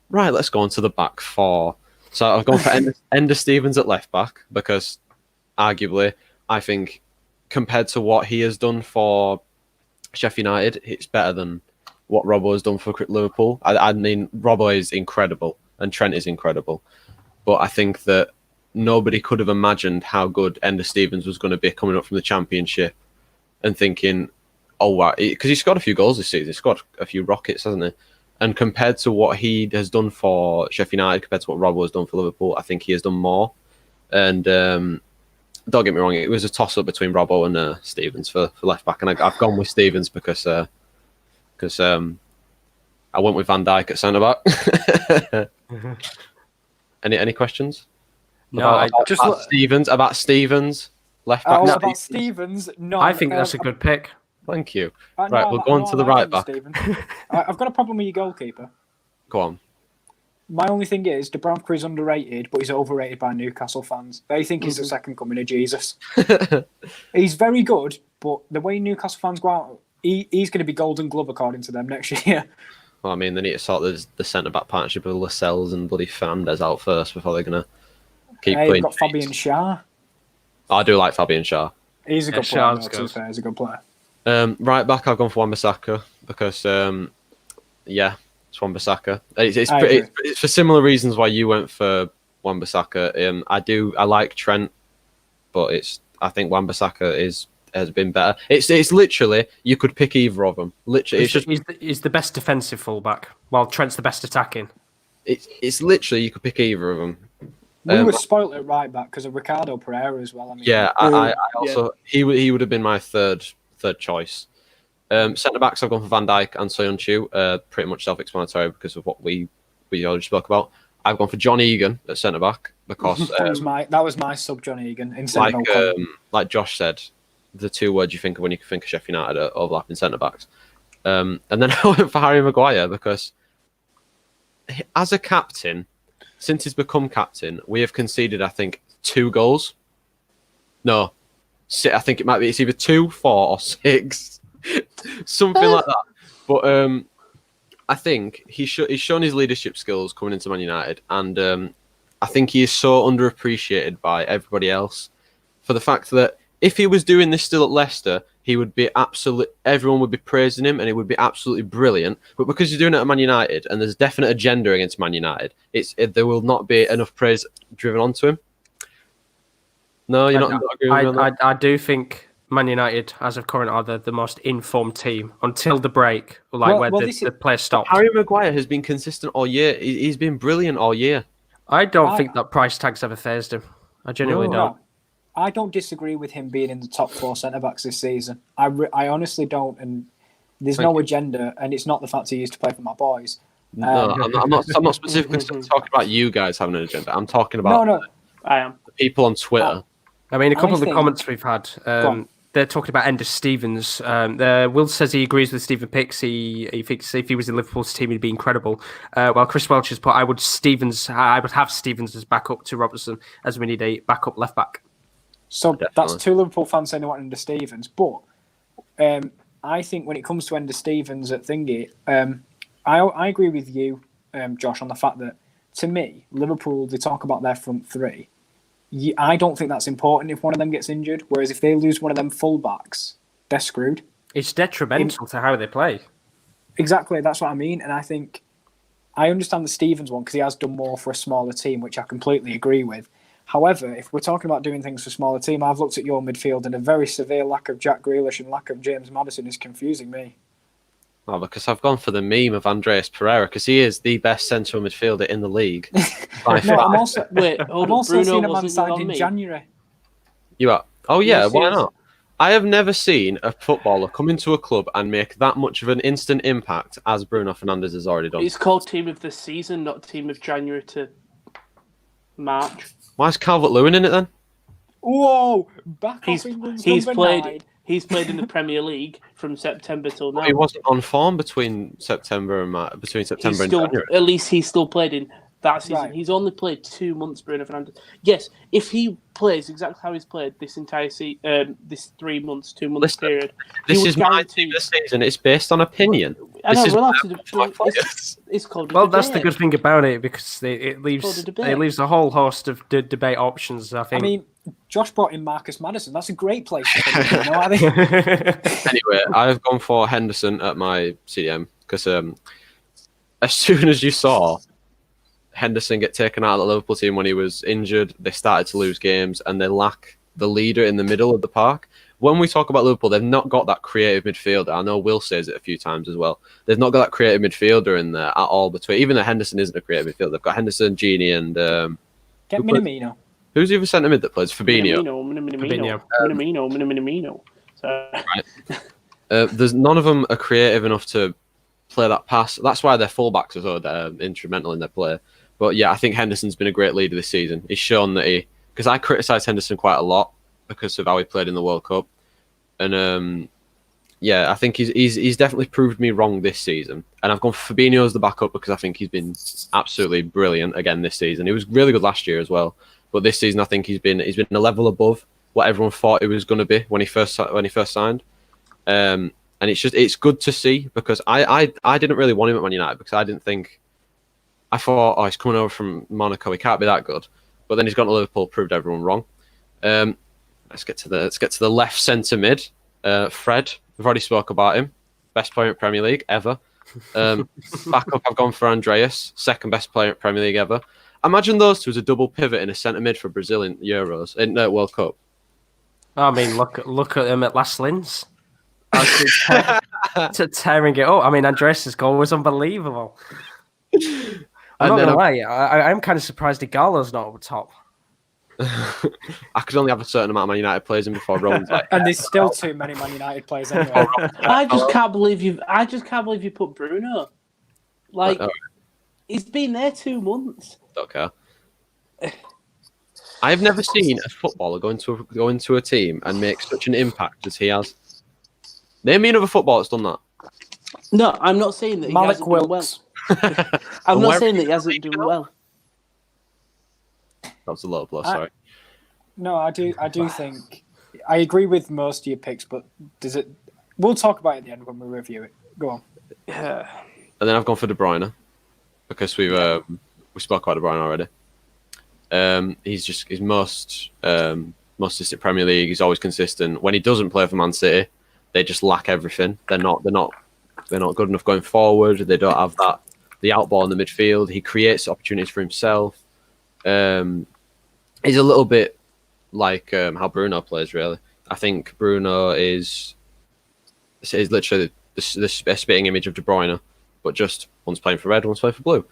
Right, let's go on to the back four. So I've gone for Ender Stevens at left back because arguably I think compared to what he has done for Sheffield United, it's better than what Robbo has done for Liverpool. I mean, Robbo is incredible and Trent is incredible. But I think that nobody could have imagined how good Ender Stevens was going to be coming up from the Championship and thinking, oh, wow, because he's scored a few goals this season. He's scored a few rockets, hasn't he? And compared to what he has done for Sheffield United, compared to what Robbo has done for Liverpool, I think he has done more. And don't get me wrong, it was a toss-up between Robbo and Stevens for left-back. And I've gone with Stevens because I went with Van Dijk at centre-back. Any questions? No, about Stevens, left back. About Stevens, no. I think that's a good pick. Thank you. Right, we'll go on to the right back. I've got a problem with your goalkeeper. Go on. My only thing is, Dubravka is underrated, but he's overrated by Newcastle fans. They think he's the second coming of Jesus. He's very good, but the way Newcastle fans go out, he's going to be Golden Glove according to them next year. Well, I mean, they need to sort the centre-back partnership with Lascelles and bloody Fernandez out first before they're going to keep playing. You've got Fabian Schär. I do like Fabian Schär. He's a good player, to be fair. He's a good player. Right back, I've gone for Wan-Bissaka because, it's Wan-Bissaka. It's for similar reasons why you went for Wan-Bissaka. I like Trent, but I think Wan-Bissaka has been better. It's literally you could pick either of them. Literally, he's the best defensive fullback, while Trent's the best attacking. It's literally you could pick either of them. We were spoilt at right back because of Ricardo Pereira as well. I mean, I also he would have been my third choice. Centre backs, I've gone for Van Dijk and Soyuncu. Pretty much self-explanatory because of what we already spoke about. I've gone for John Egan at centre back because that was my sub John Egan. Like Josh said, the two words you think of when you think of Sheffield United are overlapping centre backs. And then I went for Harry Maguire because as a captain, since he's become captain, we have conceded, I think, 2 goals. No, I think it's either 2, 4, or 6, something like that. But I think he's shown his leadership skills coming into Man United, and I think he is so underappreciated by everybody else for the fact that if he was doing this still at Leicester, he would be everyone would be praising him, and it would be absolutely brilliant. But because he's doing it at Man United, and there's a definite agenda against Man United, there will not be enough praise driven onto him. No, you're not agreeing with that? I do think Man United, as of current, are the most informed team until the break, the players stopped. Harry Maguire has been consistent all year. He's been brilliant all year. I don't think that price tag's ever phased him. I genuinely don't. I don't disagree with him being in the top 4 centre-backs this season. I honestly don't, and there's no agenda, and it's not the fact he used to play for my boys. No, I'm not specifically talking about you guys having an agenda. I'm talking about I am. The people on Twitter. I mean, a couple of the comments we've had, they're talking about Ender Stevens. Will says he agrees with Stephen Picks. He thinks if he was in Liverpool's team, he'd be incredible. While Chris Welch has put, I would have Stevens as backup to Robertson, as we need a backup left back. So that's 2 Liverpool fans saying they want Ender Stevens. But I think when it comes to Ender Stevens at Thingy, I agree with you, Josh, on the fact that, to me, Liverpool, they talk about their front 3. I don't think that's important if one of them gets injured. Whereas if they lose one of them fullbacks, they're screwed. It's detrimental to how they play. Exactly, that's what I mean. And I think I understand the Stevens one because he has done more for a smaller team, which I completely agree with. However, if we're talking about doing things for a smaller team, I've looked at your midfield and a very severe lack of Jack Grealish and lack of James Maddison is confusing me. Oh, because I've gone for the meme of Andreas Pereira because he is the best central midfielder in the league. I'm also seeing a man signed in January. You are? Oh yeah, why not? I have never seen a footballer come into a club and make that much of an instant impact as Bruno Fernandes has already done. It's called Team of the Season, not Team of January to March. Why is Calvert-Lewin in it then? Whoa! He's played in the Premier League from September till now. He wasn't on form between September and January. At least he still played in that season. Right. He's only played 2 months, Bruno Fernandes. Yes, if he plays exactly how he's played this entire this 3 months, 2 months Listen, period, This he is would my guarantee. team this season. It's based on opinion. I know This is we're allowed to my players. it's called. Well, that's the good thing about it because it leaves a whole host of debate options. I think. I mean, Josh brought in Marcus Madison. That's a great place to put it. You know, I think. Anyway, I've gone for Henderson at my CDM because as soon as you saw Henderson get taken out of the Liverpool team when he was injured, they started to lose games and they lack the leader in the middle of the park. When we talk about Liverpool, they've not got that creative midfielder. I know Will says it a few times as well. They've not got that creative midfielder in there at all. Even though Henderson isn't a creative midfielder, they've got Henderson, Genie, and Get Minamino. who's the other centre mid that plays? Fabinho. Minamino. So, right. There's none of them are creative enough to play that pass. That's why their fullbacks are so instrumental in their play. But yeah, I think Henderson's been a great leader this season. He's shown that because I criticised Henderson quite a lot because of how he played in the World Cup, and yeah, I think he's definitely proved me wrong this season. And I've gone for Fabinho as the backup because I think he's been absolutely brilliant again this season. He was really good last year as well, but this season I think he's been a level above what everyone thought he was going to be when he first signed. And it's good to see because I didn't really want him at Man United because I thought he's coming over from Monaco, he can't be that good. But then he's gone to Liverpool, proved everyone wrong. Let's get to the left centre mid. Fred, we've already spoke about him, best player in Premier League ever. Backup, I've gone for Andreas, second best player in Premier League ever. Imagine those two as a double pivot in a centre mid for Brazil in Euros in World Cup. I mean, look at him at Last Linz. Tearing it up. I mean, Andreas' goal was unbelievable. I'm not gonna lie, I'm kind of surprised Igalo's not up top. I could only have a certain amount of Man United players in before Rowan's like. And there's still too many Man United players anyway. I just can't believe you put Bruno. Like he's been there 2 months. Okay. I've never seen a footballer go into a team and make such an impact as he has. Name me another footballer that's done that. No, I'm not saying that he Malik hasn't done well. Wilks. I'm not saying that he hasn't done well. That was a low blow, sorry. No, I do think I agree with most of your picks, but we'll talk about it at the end when we review it. Go on. And then I've gone for De Bruyne because we spoke about De Bruyne already. He's most assistant Premier League. He's always consistent. When he doesn't play for Man City, they just lack everything. They're not good enough going forward. They don't have the outball in the midfield. He creates opportunities for himself. He's a little bit like how Bruno plays, really. I think Bruno is literally the spitting image of De Bruyne, but just one's playing for red, one's playing for blue.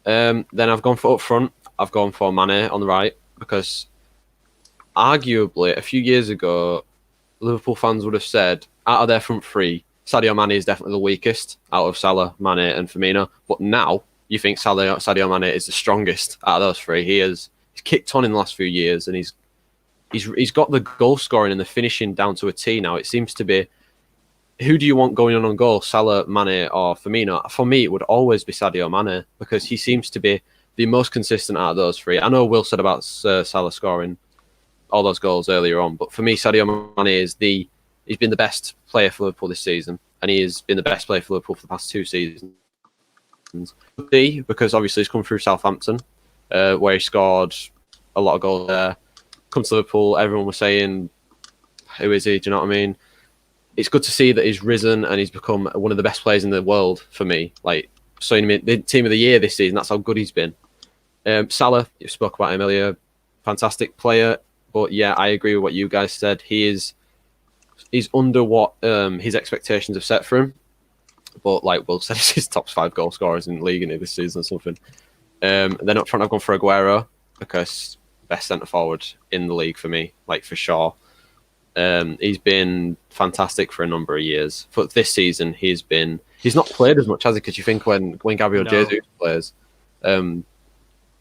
Then I've gone for up front. I've gone for Mane on the right because arguably a few years ago, Liverpool fans would have said out of their front three, Sadio Mane is definitely the weakest out of Salah, Mane, and Firmino. But now you think Sadio Mane is the strongest out of those three. He's kicked on in the last few years, and he's got the goal scoring and the finishing down to a T now. It seems to be, who do you want going on goal, Salah, Mane, or Firmino? For me, it would always be Sadio Mane because he seems to be the most consistent out of those three. I know Will said about Salah scoring all those goals earlier on, but for me, Sadio Mane he's been the best player for Liverpool this season, and he has been the best player for Liverpool for the past 2 seasons. Because obviously he's come through Southampton, where he scored a lot of goals there. Come to Liverpool, everyone was saying, who is he? Do you know what I mean? It's good to see that he's risen and he's become one of the best players in the world for me. Like, so the team of the year this season, that's how good he's been. Salah, you spoke about him earlier, fantastic player. But yeah, I agree with what you guys said. He's under what his expectations have set for him. But like Will said, he's his top 5 goal scorers in the league in this season or something. Then up front, I've gone for Aguero because best centre forward in the league for me, like for sure. He's been fantastic for a number of years. But this season, he's not played as much, has he? Because you think when Gabriel Jesus plays,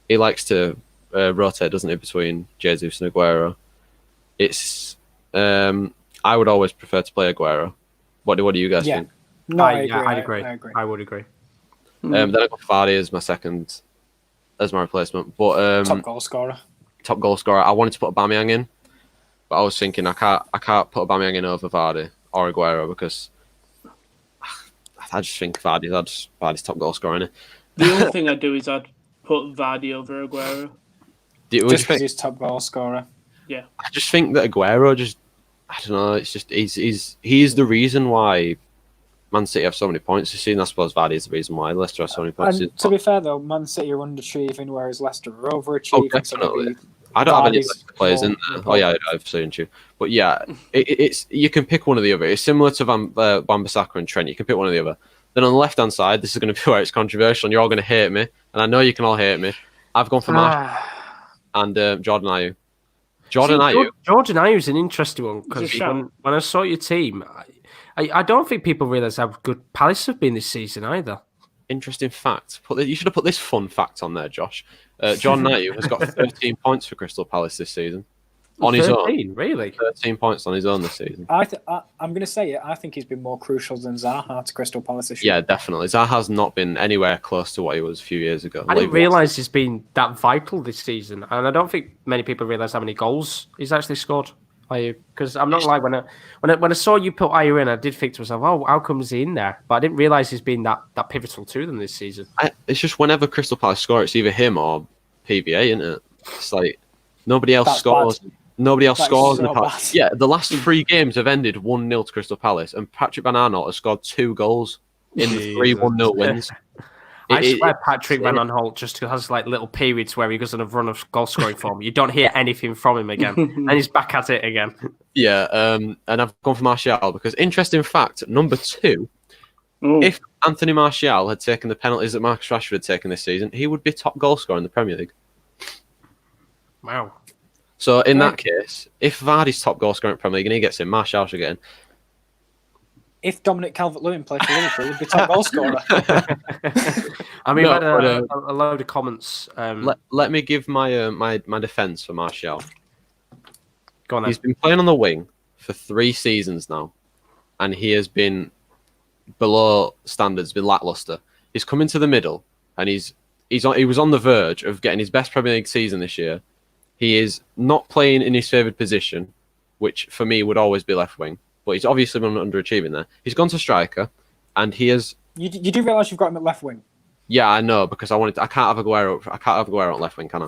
he likes to rotate, doesn't he, between Jesus and Aguero? I would always prefer to play Aguero. What do you guys think? No, I'd agree. I would agree. Then I got Vardy as my second as my replacement. But Top goal scorer. Top goal scorer. I wanted to put Aubameyang in, but I was thinking I can't put Aubameyang in over Vardy or Aguero because I just think Vardy's top goal scorer. Innit? The only thing I'd do is I'd put Vardy over Aguero. Just because he's top goal scorer. Yeah. I just think that Aguero I don't know. It's just he's the reason why Man City have so many points this season. I suppose Vardy is the reason why Leicester have so many points. And to be fair though, Man City are underachieving, whereas Leicester are overachieving. Oh, definitely. I don't have any Leicester players in there. Oh yeah, I've seen you. But yeah, it's you can pick one or the other. It's similar to Wan-Bissaka and Trent. You can pick one or the other. Then on the left hand sside, this is going to be where it's controversial, and you're all going to hate me, and I know you can all hate me. I've gone for Martial and Jordan Ayew. Jordan Ayew is an interesting one because when I saw your team, I don't think people realise how good Palace have been this season either. Interesting fact. You should have put this fun fact on there, Josh. Jordan Ayew has got 13 points for Crystal Palace this season. On his own. Really? 13 points on his own this season. I'm going to say it. I think he's been more crucial than Zaha to Crystal Palace this year. Yeah, definitely. Zaha's not been anywhere close to what he was a few years ago. I didn't realise he's been that vital this season. And I don't think many people realise how many goals he's actually scored. Because I'm not like when I saw you put Ayew in, I did think to myself, oh, how come is he in there? But I didn't realise he's been that pivotal to them this season. It's just whenever Crystal Palace score, it's either him or PVA, isn't it? It's like nobody else scores. Bad. Nobody else scores. So yeah, the last 3 games have ended 1-0 to Crystal Palace, and Patrick Van Aanholt has scored 2 goals in the 3 1-0 wins. I swear Patrick Van Aanholt just has like little periods where he goes on a run of goal scoring form. You don't hear anything from him again, and he's back at it again. Yeah, and I've gone for Martial because interesting fact number 2. If Anthony Martial had taken the penalties that Marcus Rashford had taken this season, he would be top goal scorer in the Premier League. Wow. So in that case, if Vardy's top goal scorer in the Premier League and he gets in, Martial should get in. If Dominic Calvert-Lewin played for Liverpool, he'd be top goal scorer. I mean, we've had a load of comments. Let me give my defence for Martial. Go on then. He's been playing on the wing for 3 seasons now, and he has been below standards, been lacklustre. He's come into the middle, and he was on the verge of getting his best Premier League season this year. He is not playing in his favoured position, which for me would always be left wing. But he's obviously been underachieving there. He's gone to striker, and he has. You do realise you've got him at left wing? Yeah, I know because I can't have Aguero. I can't have Aguero at left wing, can I?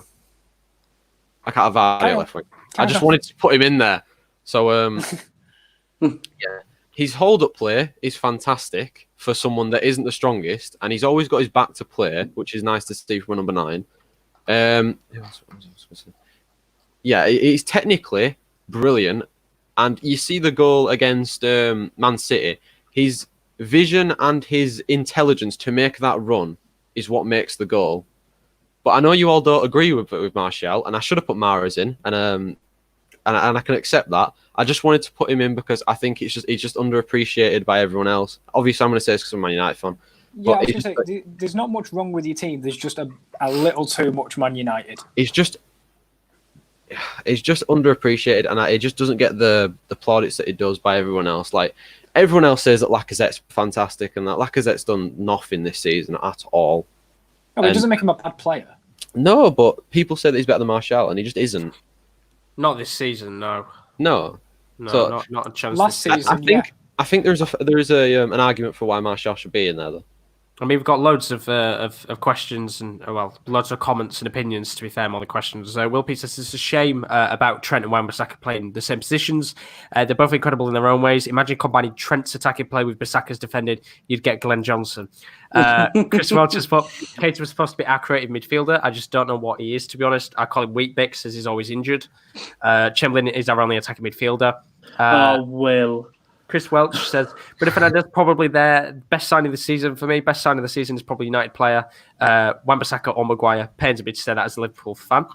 I can't have Vardy at left wing. I just wanted to put him in there. So yeah, his hold-up play is fantastic for someone that isn't the strongest, and he's always got his back to play, which is nice to see from a number 9. Yeah, he's technically brilliant, and you see the goal against Man City. His vision and his intelligence to make that run is what makes the goal. But I know you all don't agree with Martial, and I should have put Mahrez in, and I can accept that. I just wanted to put him in because I think he's just underappreciated by everyone else. Obviously, I'm going to say it's because I'm a Man United fan. Yeah, I was going to say, there's not much wrong with your team. There's just a little too much Man United. It's just underappreciated, and it just doesn't get the plaudits that it does by everyone else. Like everyone else says that Lacazette's fantastic, and that Lacazette's done nothing this season at all. No, it doesn't make him a bad player. No, but people say that he's better than Martial, and he just isn't. Not this season, no. No, so, not a chance. Last season, I think there is an argument for why Martial should be in there, though. I mean, we've got loads of questions and loads of comments and opinions. To be fair, more than questions. Will P says it's a shame about Trent and Wan-Bissaka playing the same positions. They're both incredible in their own ways. Imagine combining Trent's attacking play with Bissaka's defending. You'd get Glenn Johnson. Chris Welch has put Keita was supposed to be our creative midfielder. I just don't know what he is, to be honest. I call him Wheatbix as he's always injured. Chamberlain is our only attacking midfielder. Will. Chris Welch says, Bruno Fernandes probably their best signing of the season for me. Best signing of the season is probably United player, Wan-Bissaka or Maguire. Pains me to say that as a Liverpool fan.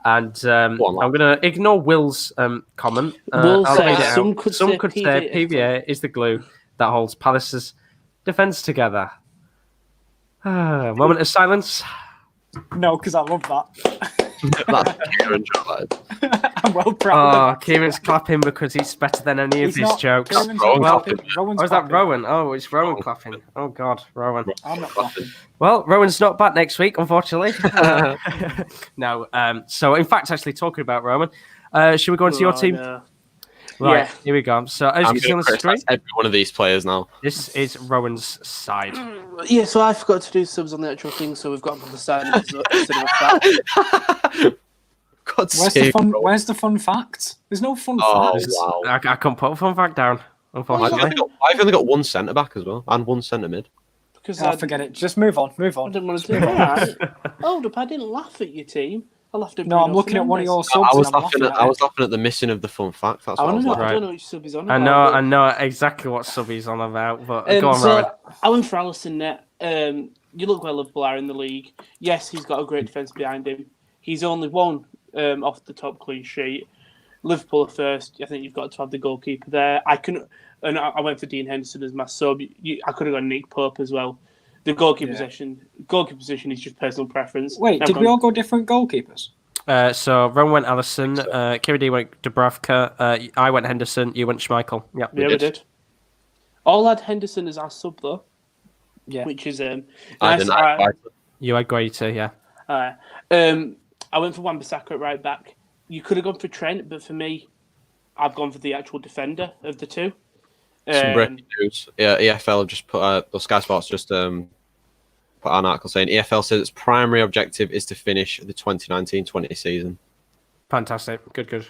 And I'm going to ignore Will's comment. Will says some could say PVA is the glue that holds Palace's defence together. Moment of silence. No, because I love that. That's Kieren Rowan. I'm well proud of that. Kieran's clapping because he's better than any of He's his not. jokes. Kieran's Rowan not clapping. clapping. Rowan's Oh, is that clapping. Rowan? Oh, it's Rowan clapping. Oh, God, Rowan. I'm not clapping. Well, Rowan's not back next week, unfortunately. No. So, in fact, actually talking about Rowan, should we go into your team? No. Right, Yeah. here we go. So, as I'm you can see on going the to screen, every one of these players now. this is Rowan's side. Yeah, so I forgot to do subs on the actual thing, so we've got them on the side instead of that. God's Where's the sake, fun? bro. Where's the fun fact? There's no fun Oh, facts. wow. I can't put a fun fact down, unfortunately. I've only got one centre back as well, and one centre mid. Because Oh, I forget it. Just move on. Move I on. didn't want to do that. Hold up, I didn't laugh at your team. I laughed at No, I'm Bruno looking at one of your Fernandes. subs. I was and I'm laughing laughing at I was laughing at the missing of the fun fact. That's I what I don't was know. laughing I Right. don't know which sub he's on. I about, know exactly what sub he's on about, but but- go on, so Rowan. I went for Alisson net. You look well of Blair in the league. Yes, he's got a great defence behind him. He's only one off the top clean sheet. Liverpool are first. I think you've got to have the goalkeeper there. I went for Dean Henderson as my sub. I could have gone Nick Pope as well. The goalkeeper position is just personal preference. Wait, did we all go different goalkeepers? So Rowan went Allison, Kieran D went Dubravka, I went Henderson, you went Schmeichel. Yep. Yeah, we did. All had Henderson as our sub though. Yeah. Which is I nice. didn't. You had Grady too, yeah. I went for Wan-Bissaka at right back. You could have gone for Trent, but for me, I've gone for the actual defender of the two. Some breaking news. Yeah, EFL have just put or Sky Sports just put an article saying EFL says its primary objective is to finish the 2019-20 season. Fantastic. Good.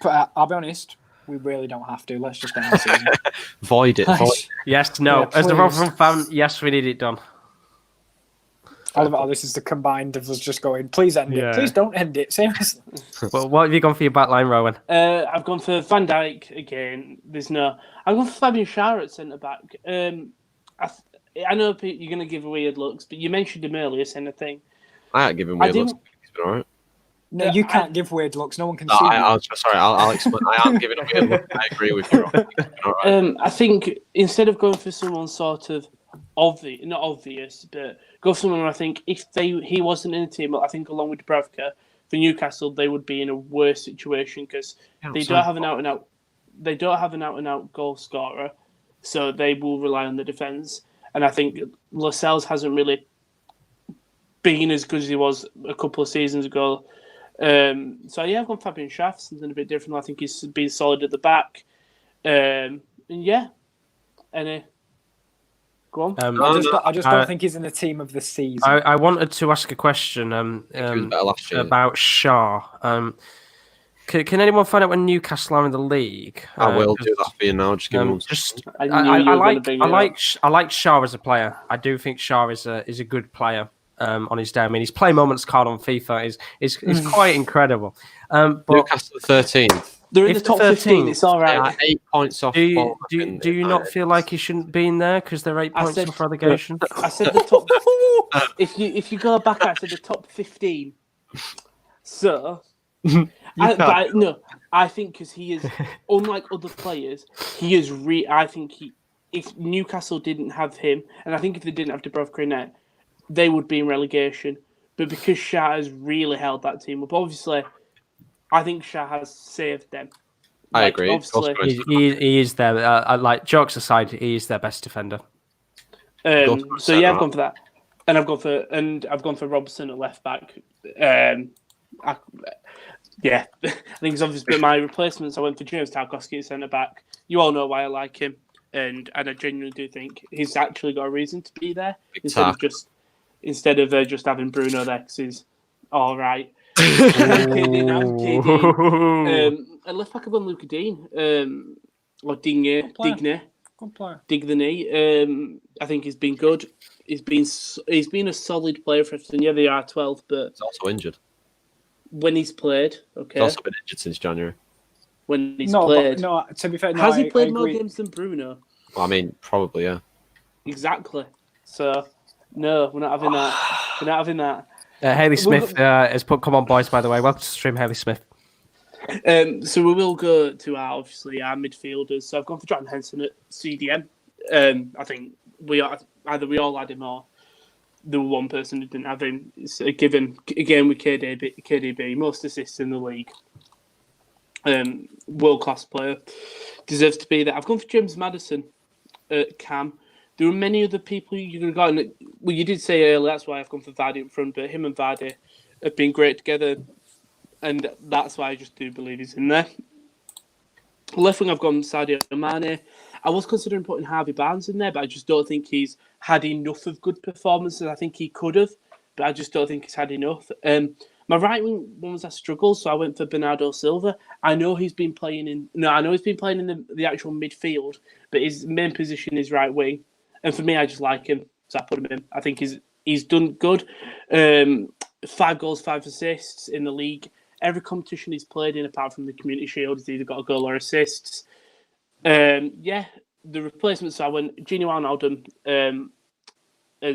I'll be honest. We really don't have to. Let's just end the season. Void it. Yes, no. Yeah, As the please. Rotherham fan, yes, we need it done. I love how this is the combined of us just going, please end Yeah. it. Please don't end it. Seriously. Well, what have you gone for your back line, Rowan? I've gone for Van Dijk again. I've gone for Fabian Schär at centre back. I know you're going to give weird looks, but you mentioned him earlier, saying a thing. I ain't giving weird looks. He's been alright. No, you can't give weird looks. No one can No, see you. I'll explain. I am giving a weird look. I agree with you. He's been alright. I think instead of going for someone sort of not obvious, but go for someone I think if he wasn't in the team, I think along with Dubravka, for Newcastle, they would be in a worse situation because they don't have an out and out goal scorer, so they will rely on the defence. And I think Lascelles hasn't really been as good as he was a couple of seasons ago. So yeah, I've gone Fabian Schär, something a bit different. I think he's been solid at the back. And yeah, go on. I just don't think he's in the team of the season. I wanted to ask a question He was better last year. about Schär. Can anyone find out when Newcastle are in the league? I will do that for you now. Just give me one second. I like Schär as a player. I do think Schär is a good player on his day. I mean, his play moments card on FIFA is quite incredible. But Newcastle 13th. They're in if the top the 15. It's all They right. are 8 points off. do you Bournemouth not and feel like he shouldn't be in there because they're 8 points said- off relegation? I said the top. if you go back, I said the top 15. So, I think because he is unlike other players, he is. I think if Newcastle didn't have him, and I think if they didn't have Dubravka in net, they would be in relegation. But because Schär has really held that team up, obviously, I think Schär has saved them. I agree. Obviously, He is there. Like jokes aside, he is their best defender. so yeah, I've gone for that, and I've gone for Robson at left back. I think it's obvious. But my replacements, I went for James Tarkowski at centre back. You all know why I like him, and I genuinely do think he's actually got a reason to be there instead of just having Bruno there because he's all right. I'm kidding. At left back, I've gone Luca Dean or Digne. Good player. Dig the knee. I think he's been good. He's been a solid player for everything. Yeah, they are 12, but He's also injured. when he's played, okay. He's also been injured since January. When he's No, played, no. To be fair, no, has he I played more agree. games than Bruno? Well, I mean, probably, yeah. Exactly. So no, we're not having that. We're not having that. Hayley Smith has put, come on, boys, by the way. Welcome to the stream, Hayley Smith. So we will go to our midfielders. So I've gone for John Henson at CDM. I think we all had him or the one person who didn't have him. It's a given again with KDB, most assists in the league. World class player, deserves to be there. I've gone for James Maddison at Cam. There are many other people you could have gotten. Well, you did say earlier, that's why I've gone for Vardy up front, but him and Vardy have been great together, and that's why I just do believe he's in there. Left wing, I've gone Sadio Mane. I was considering putting Harvey Barnes in there, but I just don't think he's had enough of good performances. I think he could have, but I just don't think he's had enough. My right wing one was a struggle, so I went for Bernardo Silva. I know he's been playing in the actual midfield, but his main position is right wing, and for me, I just like him, so I put him in. I think he's done good. 5 goals, 5 assists in the league. Every competition he's played in, apart from the Community Shield, he's either got a goal or assists. The replacements, so I went Gini Wijnaldum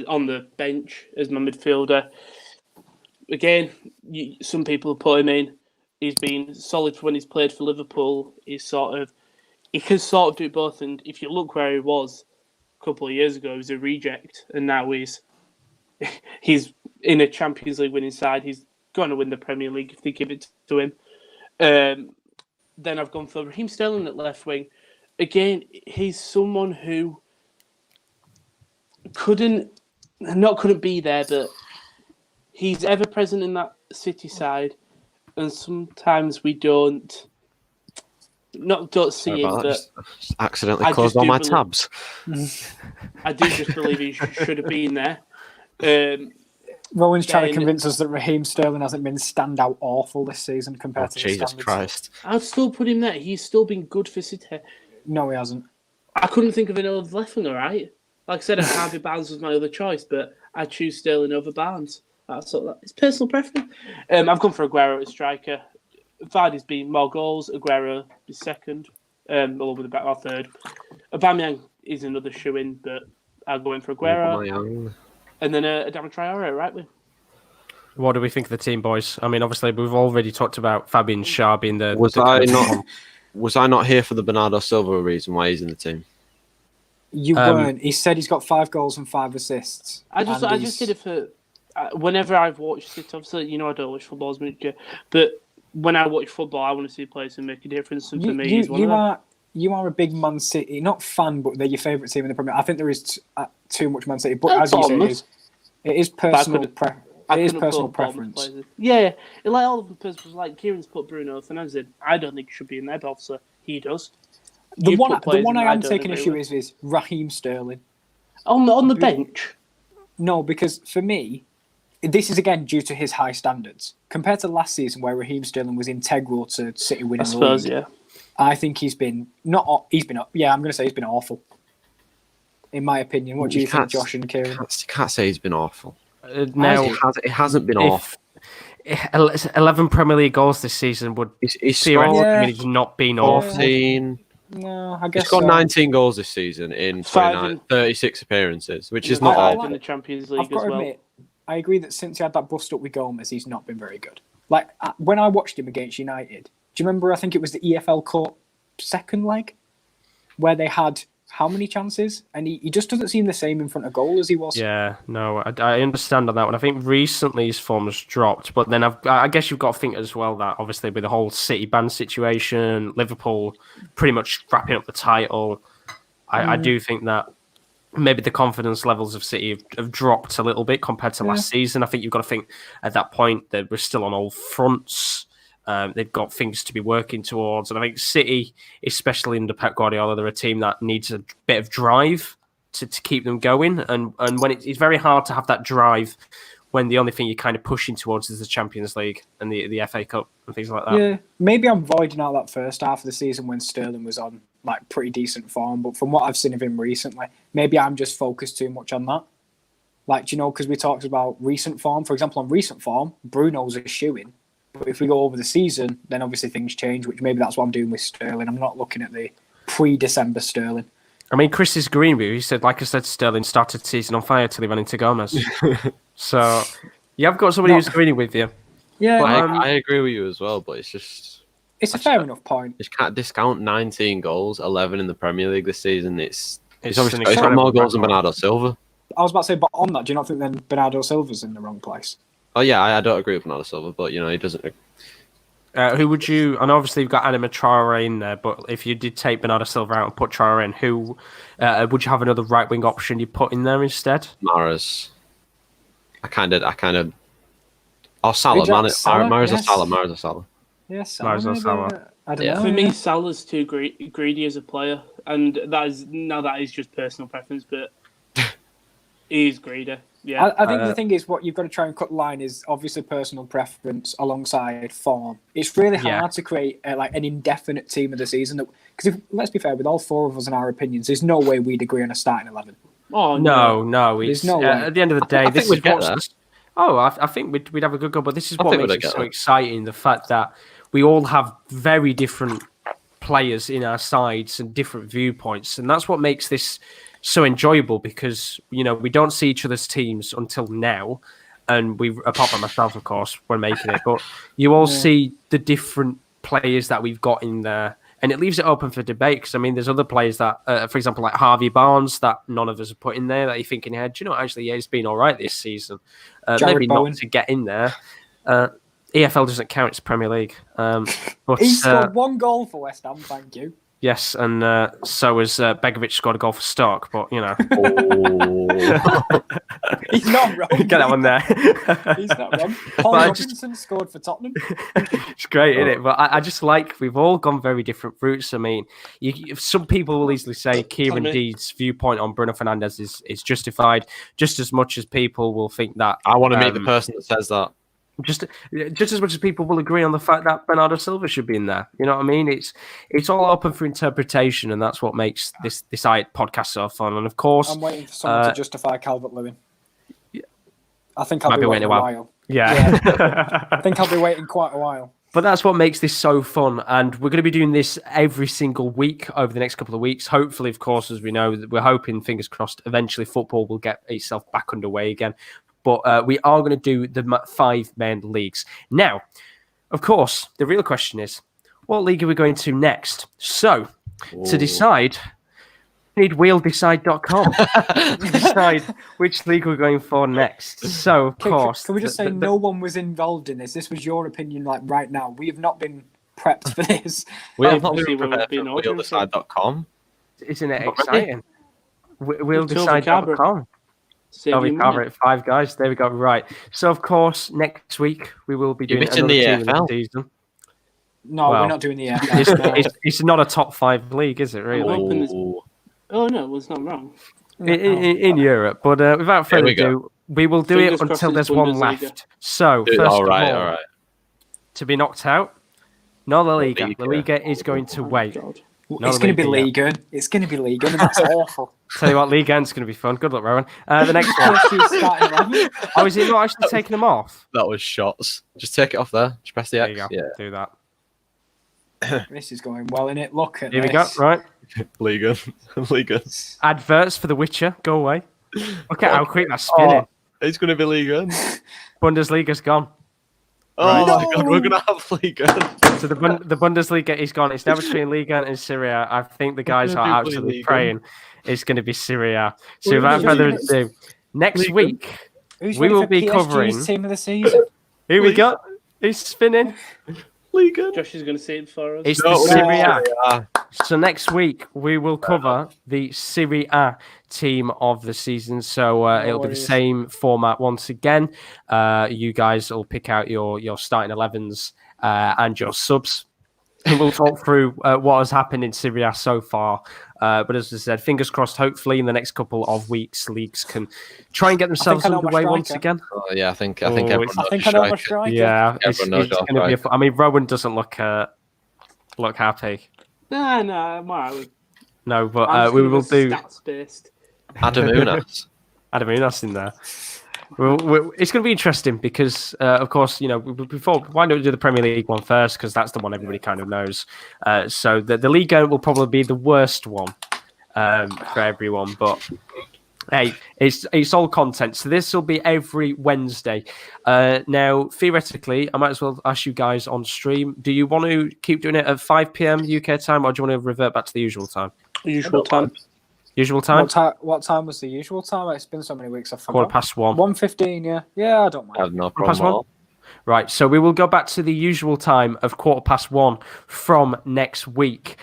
on the bench as my midfielder. Again, some people put him in. He's been solid when he's played for Liverpool. He can sort of do both. And if you look where he was a couple of years ago, he was a reject, and now he's in a Champions League winning side. He's going to win the Premier League if they give it to him. Then I've gone for Raheem Sterling at left wing. Again, he's someone who couldn't be there, but he's ever present in that City side, and sometimes we don't see him. But just accidentally closed all my tabs. I do just believe he should have been there. Rowan's trying to convince us that Raheem Sterling hasn't been standout awful this season compared to Jesus standards. Christ. I'd still put him there. He's still been good for City. No, he hasn't. I couldn't think of another left winger, right? Like I said, Harvey Barnes was my other choice, but I choose Sterling over Barnes. It's personal preference. I've gone for Aguero as striker. Vardy's been more goals. Aguero is second, along with about our third. Aubameyang is another shoe-in, but I'll go in for Aguero. And then Adama Traore, right wing. What do we think of the team, boys? I mean, obviously, we've already talked about Fabian Schär being the... Was I not here for the Bernardo Silva reason why he's in the team? You weren't. He said he's got 5 goals and 5 assists. I just did it for... whenever I've watched it, obviously, I don't watch football as much, but when I watch football, I want to see players who make a difference, and for me, he's one of them. You are a big Man City, not fan, but they're your favourite team in the Premier League. I think there is too much Man City, but as you say, it is personal preference. Yeah, like all of the persons, like Kieran's put Bruno Fernandes in. I don't think he should be in there, but obviously he does. The one I am taking issue with is Raheem Sterling. On the bench? No, because for me, this is again due to his high standards. Compared to last season where Raheem Sterling was integral to City winning the league. Yeah. I think he's been awful. In my opinion. What do you think, Josh and Kieren? You can't say he's been awful. Now, it hasn't been awful. 11 Premier League goals this season would theoretically mean he's not been awful. 14. No, I guess he's got 19 goals this season in 36 appearances, which is not awful. In the Champions League I've got to admit, I agree that since he had that bust up with Gomez, he's not been very good. Like, when I watched him against United, do you remember, I think it was the EFL Cup second leg, where they had how many chances? And he just doesn't seem the same in front of goal as he was. Yeah, no, I understand on that one. I think recently his form has dropped, but then I guess you've got to think as well that obviously with the whole City ban situation, Liverpool pretty much wrapping up the title, I do think that maybe the confidence levels of City have dropped a little bit compared to last season. I think you've got to think at that point that we're still on all fronts. They've got things to be working towards. And I think City, especially under Pep Guardiola, they're a team that needs a bit of drive to keep them going. And when it's very hard to have that drive when the only thing you're kind of pushing towards is the Champions League and the FA Cup and things like that. Yeah, maybe I'm voiding out that first half of the season when Sterling was on like pretty decent form. But from what I've seen of him recently, maybe I'm just focused too much on that. Like, because we talked about recent form. For example, on recent form, Bruno's a shoo-in. But if we go over the season, then obviously things change, which maybe that's what I'm doing with Sterling. I'm not looking at the pre-December Sterling. I mean, Chris's Greenview, he said, like I said, Sterling started the season on fire till he ran into Gomez. So, you have got somebody who's agreeing with you. Yeah, I agree with you as well, but it's just... It's a fair enough point. You can't discount 19 goals, 11 in the Premier League this season. It's obviously got more goals than Bernardo Silva. I was about to say, but on that, do you not think then Bernardo Silva's in the wrong place? Oh yeah, I don't agree with Bernardo Silva, but he doesn't. Who would you? And obviously you've got Adama Traore in there, but if you did take Bernardo Silva out and put Traore in, who would you have another right wing option you put in there instead? Mahrez. I kind of. Oh, Salah, Mahrez or Salah, Mahrez or Salah. Yes, Mahrez or Salah. I don't know. For me, Salah's too greedy as a player, and that is just personal preference, but he's greedy. Yeah, I think the thing is, what you've got to try and cut the line is obviously personal preference alongside form. It's really hard to create like an indefinite team of the season. Because let's be fair, with all four of us and our opinions, there's no way we'd agree on a starting 11. Oh no, there's no way. At the end of the day, this is what's. Oh, I think we'd have a good go, but this is what makes it so exciting: the fact that we all have very different players in our sides and different viewpoints, and that's what makes this so enjoyable, because we don't see each other's teams until now, and we, apart from myself, of course, when making it, but you all see the different players that we've got in there, and it leaves it open for debate. Because there's other players that, for example, like Harvey Barnes, that none of us have put in there, that you're thinking, hey, do you know, actually, he's been all right this season. Maybe Bowen. Not to get in there. EFL doesn't count; it's Premier League. But he scored 1 goal for West Ham. Thank you. Yes, and so has Begovic scored a goal for Stoke, but he's not wrong. Get that one there. He's not wrong. Paul Robinson scored for Tottenham. It's great, isn't it? But I just like, we've all gone very different routes. Some people will easily say Kieran Deed's viewpoint on Bruno Fernandes is justified, just as much as people will think that. I want to meet the person that says that. Just as much as people will agree on the fact that Bernardo Silva should be in there. You know what I mean? It's all open for interpretation, and that's what makes this podcast so fun. And of course, I'm waiting for someone to justify Calvert-Lewin. Yeah. I think I'll be waiting a while. Yeah. I think I'll be waiting quite a while. But that's what makes this so fun, and we're going to be doing this every single week over the next couple of weeks. Hopefully, of course, as we know, we're hoping, fingers crossed, eventually football will get itself back underway again. But we are going to do the 5 main leagues. Now, of course, the real question is, what league are we going to next? So, to decide, we need wheeldecide.com to decide which league we're going for next. So, of course... Can we just say no one was involved in this? This was your opinion, like, right now. We have not been prepped for this. We have not been prepared for wheeldecide.com. Isn't it exciting? Wheeldecide.com. We cover it. 5 guys. There we go. Right. So, of course, next week we will be doing another team of the season. No, we're not doing the EFL. It's not a top 5 league, is it? Really? Oh no, well, it's not wrong. In Europe, but without further ado, we will do it until there's one left. So, first of all, to be knocked out, no La Liga. La Liga is going to wait. It's going to be Liga. It's going to be Liga, and that's awful. Tell you what, League End's going to be fun. Good luck, Rowan. The next one. Oh, is it not actually taking them off? That was shots. Just take it off there. Just press the X. There you go. Do that. This is going well, innit? Look at Here this. we go. Right. Liga. Adverts for The Witcher. Go away. Look at how quick that's spinning. It's going to be Liga. Bundesliga's gone. Oh my God, we're going to have Liga. So the Bundesliga is gone. It's now between Liga and Serie A. I think the guys are absolutely praying it's going to be Serie A. So without further ado, next week we will be covering team of the season. Here we go. He's spinning. Liga. Josh is going to say it for us. It's the Serie A. So next week we will cover the Serie A team of the season. So it'll be the same format once again. You guys will pick out your starting 11s and your subs. And we'll talk through what has happened in Serie A so far. But as I said, fingers crossed, hopefully in the next couple of weeks, leagues can try and get themselves underway once again. Oh, yeah, I think everyone knows I know my striker. Yeah, it's going to be I mean, Rowan doesn't look happy. No, I'm all right. No, but we will do... Stats-based. Adam Unas in there. It's going to be interesting because, of course, why don't we do the Premier League one first? Because that's the one everybody kind of knows. So the Liga will probably be the worst one for everyone. But hey, it's all content. So this will be every Wednesday. Now, theoretically, I might as well ask you guys on stream: do you want to keep doing it at 5 p.m. UK time, or do you want to revert back to the usual time? The usual time. Usual time? What time was the usual time? It's been so many weeks, I forgot. 1:15. 1:15, yeah. Yeah, I don't mind. I have no 1:15? problem at all. Right, so we will go back to the usual time of 1:15 from next week,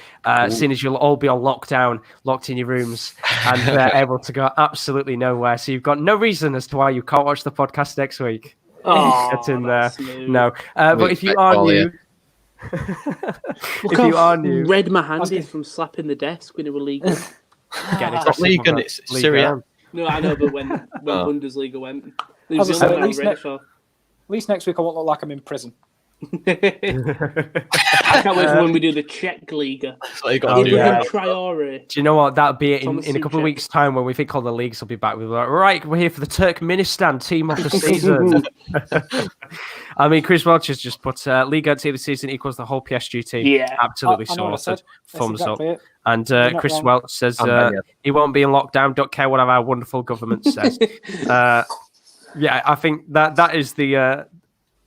seeing as you'll all be on lockdown, locked in your rooms, and able to go absolutely nowhere. So you've got no reason as to why you can't watch the podcast next week. Get in there. No, but if you are new... Look how red my hand is from slapping the desk when it was legal. It's not league and it's Syria. No, I know, but when Bundesliga went, it As was I the said, only one I was ready for. At least next week I won't look like I'm in prison. I can't wait for when we do the Czech Liga. Traore. Do you know what? That'll be it in a couple of weeks' time when we think all the leagues will be back. We'll be like, right, we're here for the Turkmenistan team of the season. I mean, Chris Welch has just put Liga team of the season equals the whole PSG team. Yeah. Absolutely sorted. Thumbs up. And Chris Welch says he won't be in lockdown. Don't care what our wonderful government says. Yeah, I think that is the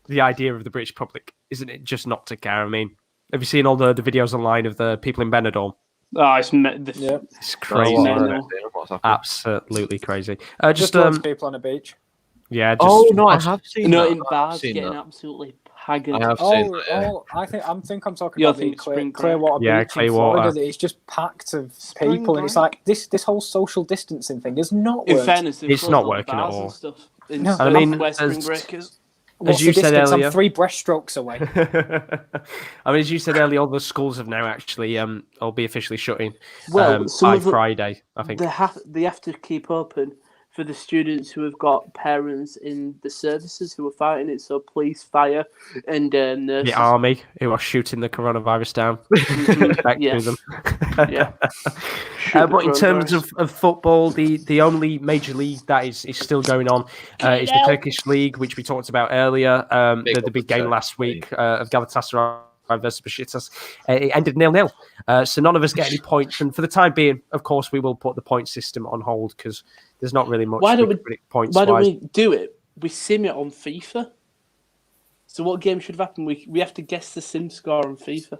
idea of the British public, isn't it? Just not to care. I mean, have you seen all the videos online of the people in Benidorm? Oh, it's crazy. Absolutely crazy. Just lots of people on the beach. Yeah. I have seen that. In bars getting absolutely haggard. I have seen that. Yeah. I think I'm talking about the Clearwater Beach in Clearwater. Florida. It's just packed of people, and it's like this whole social distancing thing is not working. In fairness, it's not working at all. I mean, spring breakers. As you said earlier, I'm 3 breaststrokes away. I mean, as you said earlier, all the schools have now actually will be officially shutting. Well, by Friday, I think they have to keep open for the students who have got parents in the services who are fighting it. So police, fire, and nurses. The army who are shooting the coronavirus down back to them. Yeah. But in terms of football, the only major league that is still going on is the Turkish league, which we talked about earlier. The big game last week of Galatasaray versus Besiktas. It ended 0-0. So none of us get any points. And for the time being, of course, we will put the point system on hold because there's not really much. Why don't we do it? We sim it on FIFA. So what game should have happened? We have to guess the sim score on FIFA.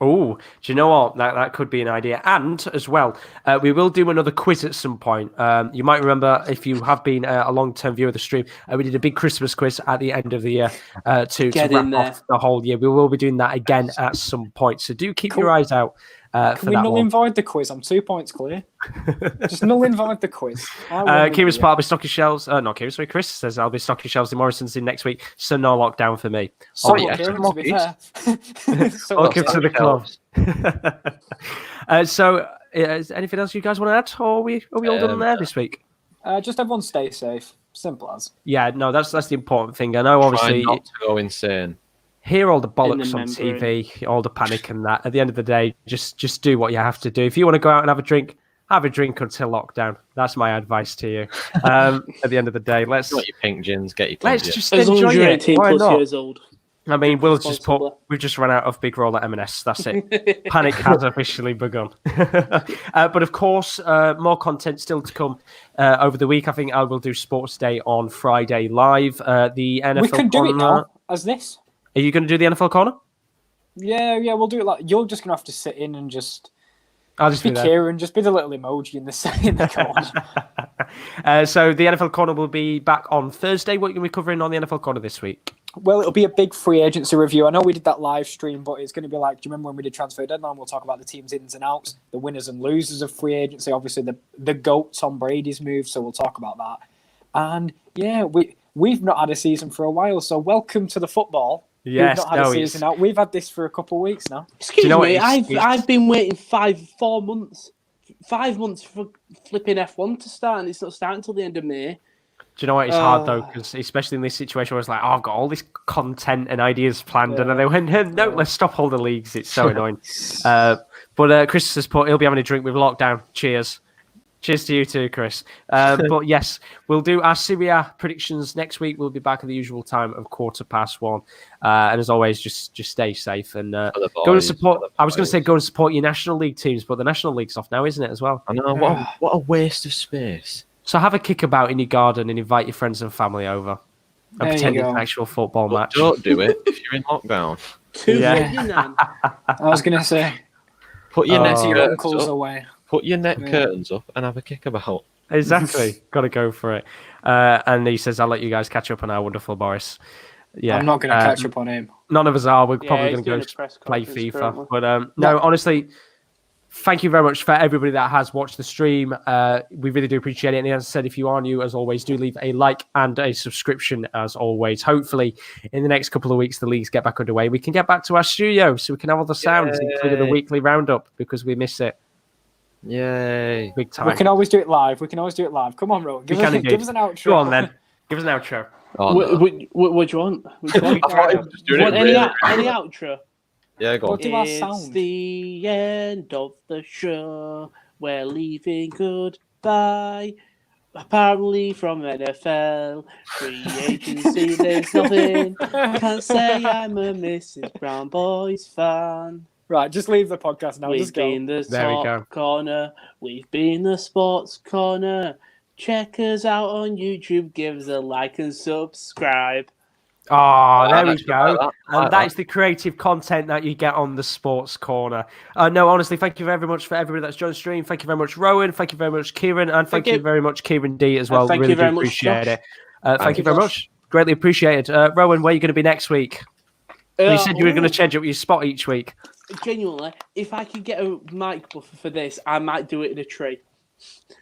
Oh, do you know what? That could be an idea. And as well, we will do another quiz at some point. You might remember, if you have been a long-term viewer of the stream, we did a big Christmas quiz at the end of the year to wrap off the whole year. We will be doing that again at some point. So do keep your eyes out. Can we null and void the quiz? I'm 2 points clear. Just null and void the quiz. Kieran's part, I'll be stocking shelves. Not Kieran, sorry, Chris says I'll be stocking shelves in Morrison's in next week. So no lockdown for me. Kieran, to be fair. Welcome to the club. So, is anything else you guys want to add? Or are we all done there this week? Just everyone stay safe. Simple as. Yeah, no, that's the important thing. I know, obviously, try not to go insane. Hear all the bollocks on TV, all the panic and that. At the end of the day, just do what you have to do. If you want to go out and have a drink until lockdown. That's my advice to you. At the end of the day, let's get your pink gins, get your let's gins. just as enjoy long as you're it. 18 Why plus not? years old. I mean, we've just run out of big roll at M&S. That's it. Panic has officially begun. But of course, more content still to come over the week. I think I will do Sports Day on Friday live. The NFL. We can do it now as this. Are you going to do the NFL corner? Yeah, we'll do it. Like you're just going to have to sit in and I'll just be Kieren, just be the little emoji in the corner. So the NFL corner will be back on Thursday. What are you going to be covering on the NFL corner this week? Well, it'll be a big free agency review. I know we did that live stream, but it's going to be like, do you remember when we did transfer deadline? We'll talk about the team's ins and outs, the winners and losers of free agency. Obviously, the GOAT, Tom Brady's move, so we'll talk about that. And yeah, we've not had a season for a while, so welcome to the football. Yes, we've not had a season out. We've had this for a couple of weeks now. Excuse me, I've been waiting 4 months, 5 months for flipping F1 to start, and it's not starting until the end of May. Do you know what? It's hard though, because especially in this situation where it's like, I've got all this content and ideas planned, and then they went, no, let's stop all the leagues. It's so annoying. But Chris has put, he'll be having a drink with lockdown. Cheers. Cheers to you too, Chris. But yes, we'll do our Serie A predictions next week. We'll be back at the usual time of 1:15. And as always, just stay safe and go and support. I was going to say go and support your National League teams, but the National League's off now, isn't it, as well? I know. What a waste of space. So have a kickabout in your garden and invite your friends and family over and pretend it's an actual football match. Don't do it if you're in lockdown. I was going to say, put your your uncles away. Put your net curtains up and have a kick about. Exactly. Got to go for it. And he says, I'll let you guys catch up on our wonderful Boris. Yeah, I'm not going to catch up on him. None of us are. We're probably he's going to doing go a play press FIFA. conference But no, honestly, thank you very much for everybody that has watched the stream. We really do appreciate it. And as I said, if you are new, as always, do leave a like and a subscription, as always. Hopefully, in the next couple of weeks, the leagues get back underway. We can get back to our studio so we can have all the sounds, including the weekly roundup, because we miss it. Yay. Big time. We can always do it live. Come on, Rowan. Give us an outro. Go on, then. Give us an outro. Oh, What no. do you want? Any outro? Yeah, go on. What do our It's sound? the end of the show. We're leaving goodbye. Apparently from NFL free agency, there's nothing. Can't say I'm a Mrs. Brown Boys fan. Right, just leave the podcast now. We've Just go. been the There we go. top corner. We've been the sports corner. Check us out on YouTube. Give us a like and subscribe. Oh, there we Like go. that. And that is the creative content that you get on the Sports Corner. No, honestly, thank you very much for everybody that's joined the stream. Thank you very much, Rowan. Thank you very much, Kieran. And thank you very much, Kieran D, as well. Thank really you very do much, appreciate Josh. it. Thank you very much. Greatly appreciated. Rowan, where are you going to be next week? You said you were going to change up your spot each week. Genuinely, if I could get a mic buffer for this, I might do it in a tree.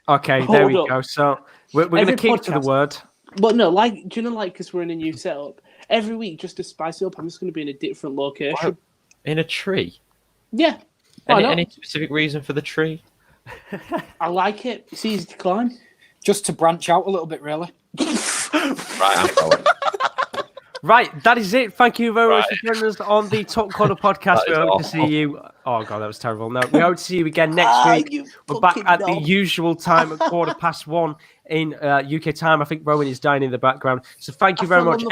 Okay, there we Hold go. up. So we're going to Every keep to the podcast- word. But no, do you know, because we're in a new setup, every week, just to spice it up, I'm just going to be in a different location. In a tree? Yeah. Why not? Any specific reason for the tree? I like it. It's easy to climb. Just to branch out a little bit, really. Right, I'm going. Right, that is it. Thank you very much for joining us on the Top Corner podcast. That We is hope to see awful. you. Oh, God, that was terrible. No, we hope to see you again next week. We're back at the usual time at 1:15 in UK time. I think Rowan is dying in the background. So thank you very much.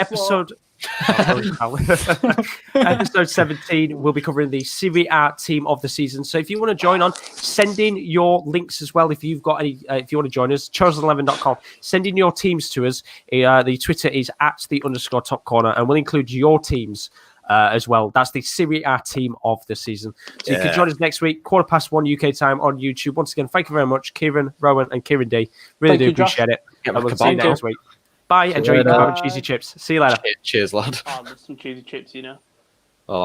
Episode 17, we'll be covering the Serie A team of the season. So if you want to join on, send in your links as well. If you've got any, if you want to join us, chosen11.com. Send in your teams to us. The Twitter is @the_top corner, and we'll include your teams as well. That's the Serie A team of the season. So you can join us next week, 1:15 UK time on YouTube. Once again, thank you very much, Kieran, Rowan, and Kieran D. Really do appreciate it. And we'll see you next week. Bye. Enjoy your kebab and cheesy chips. See you later. Cheers, lad. Oh, there's some cheesy chips,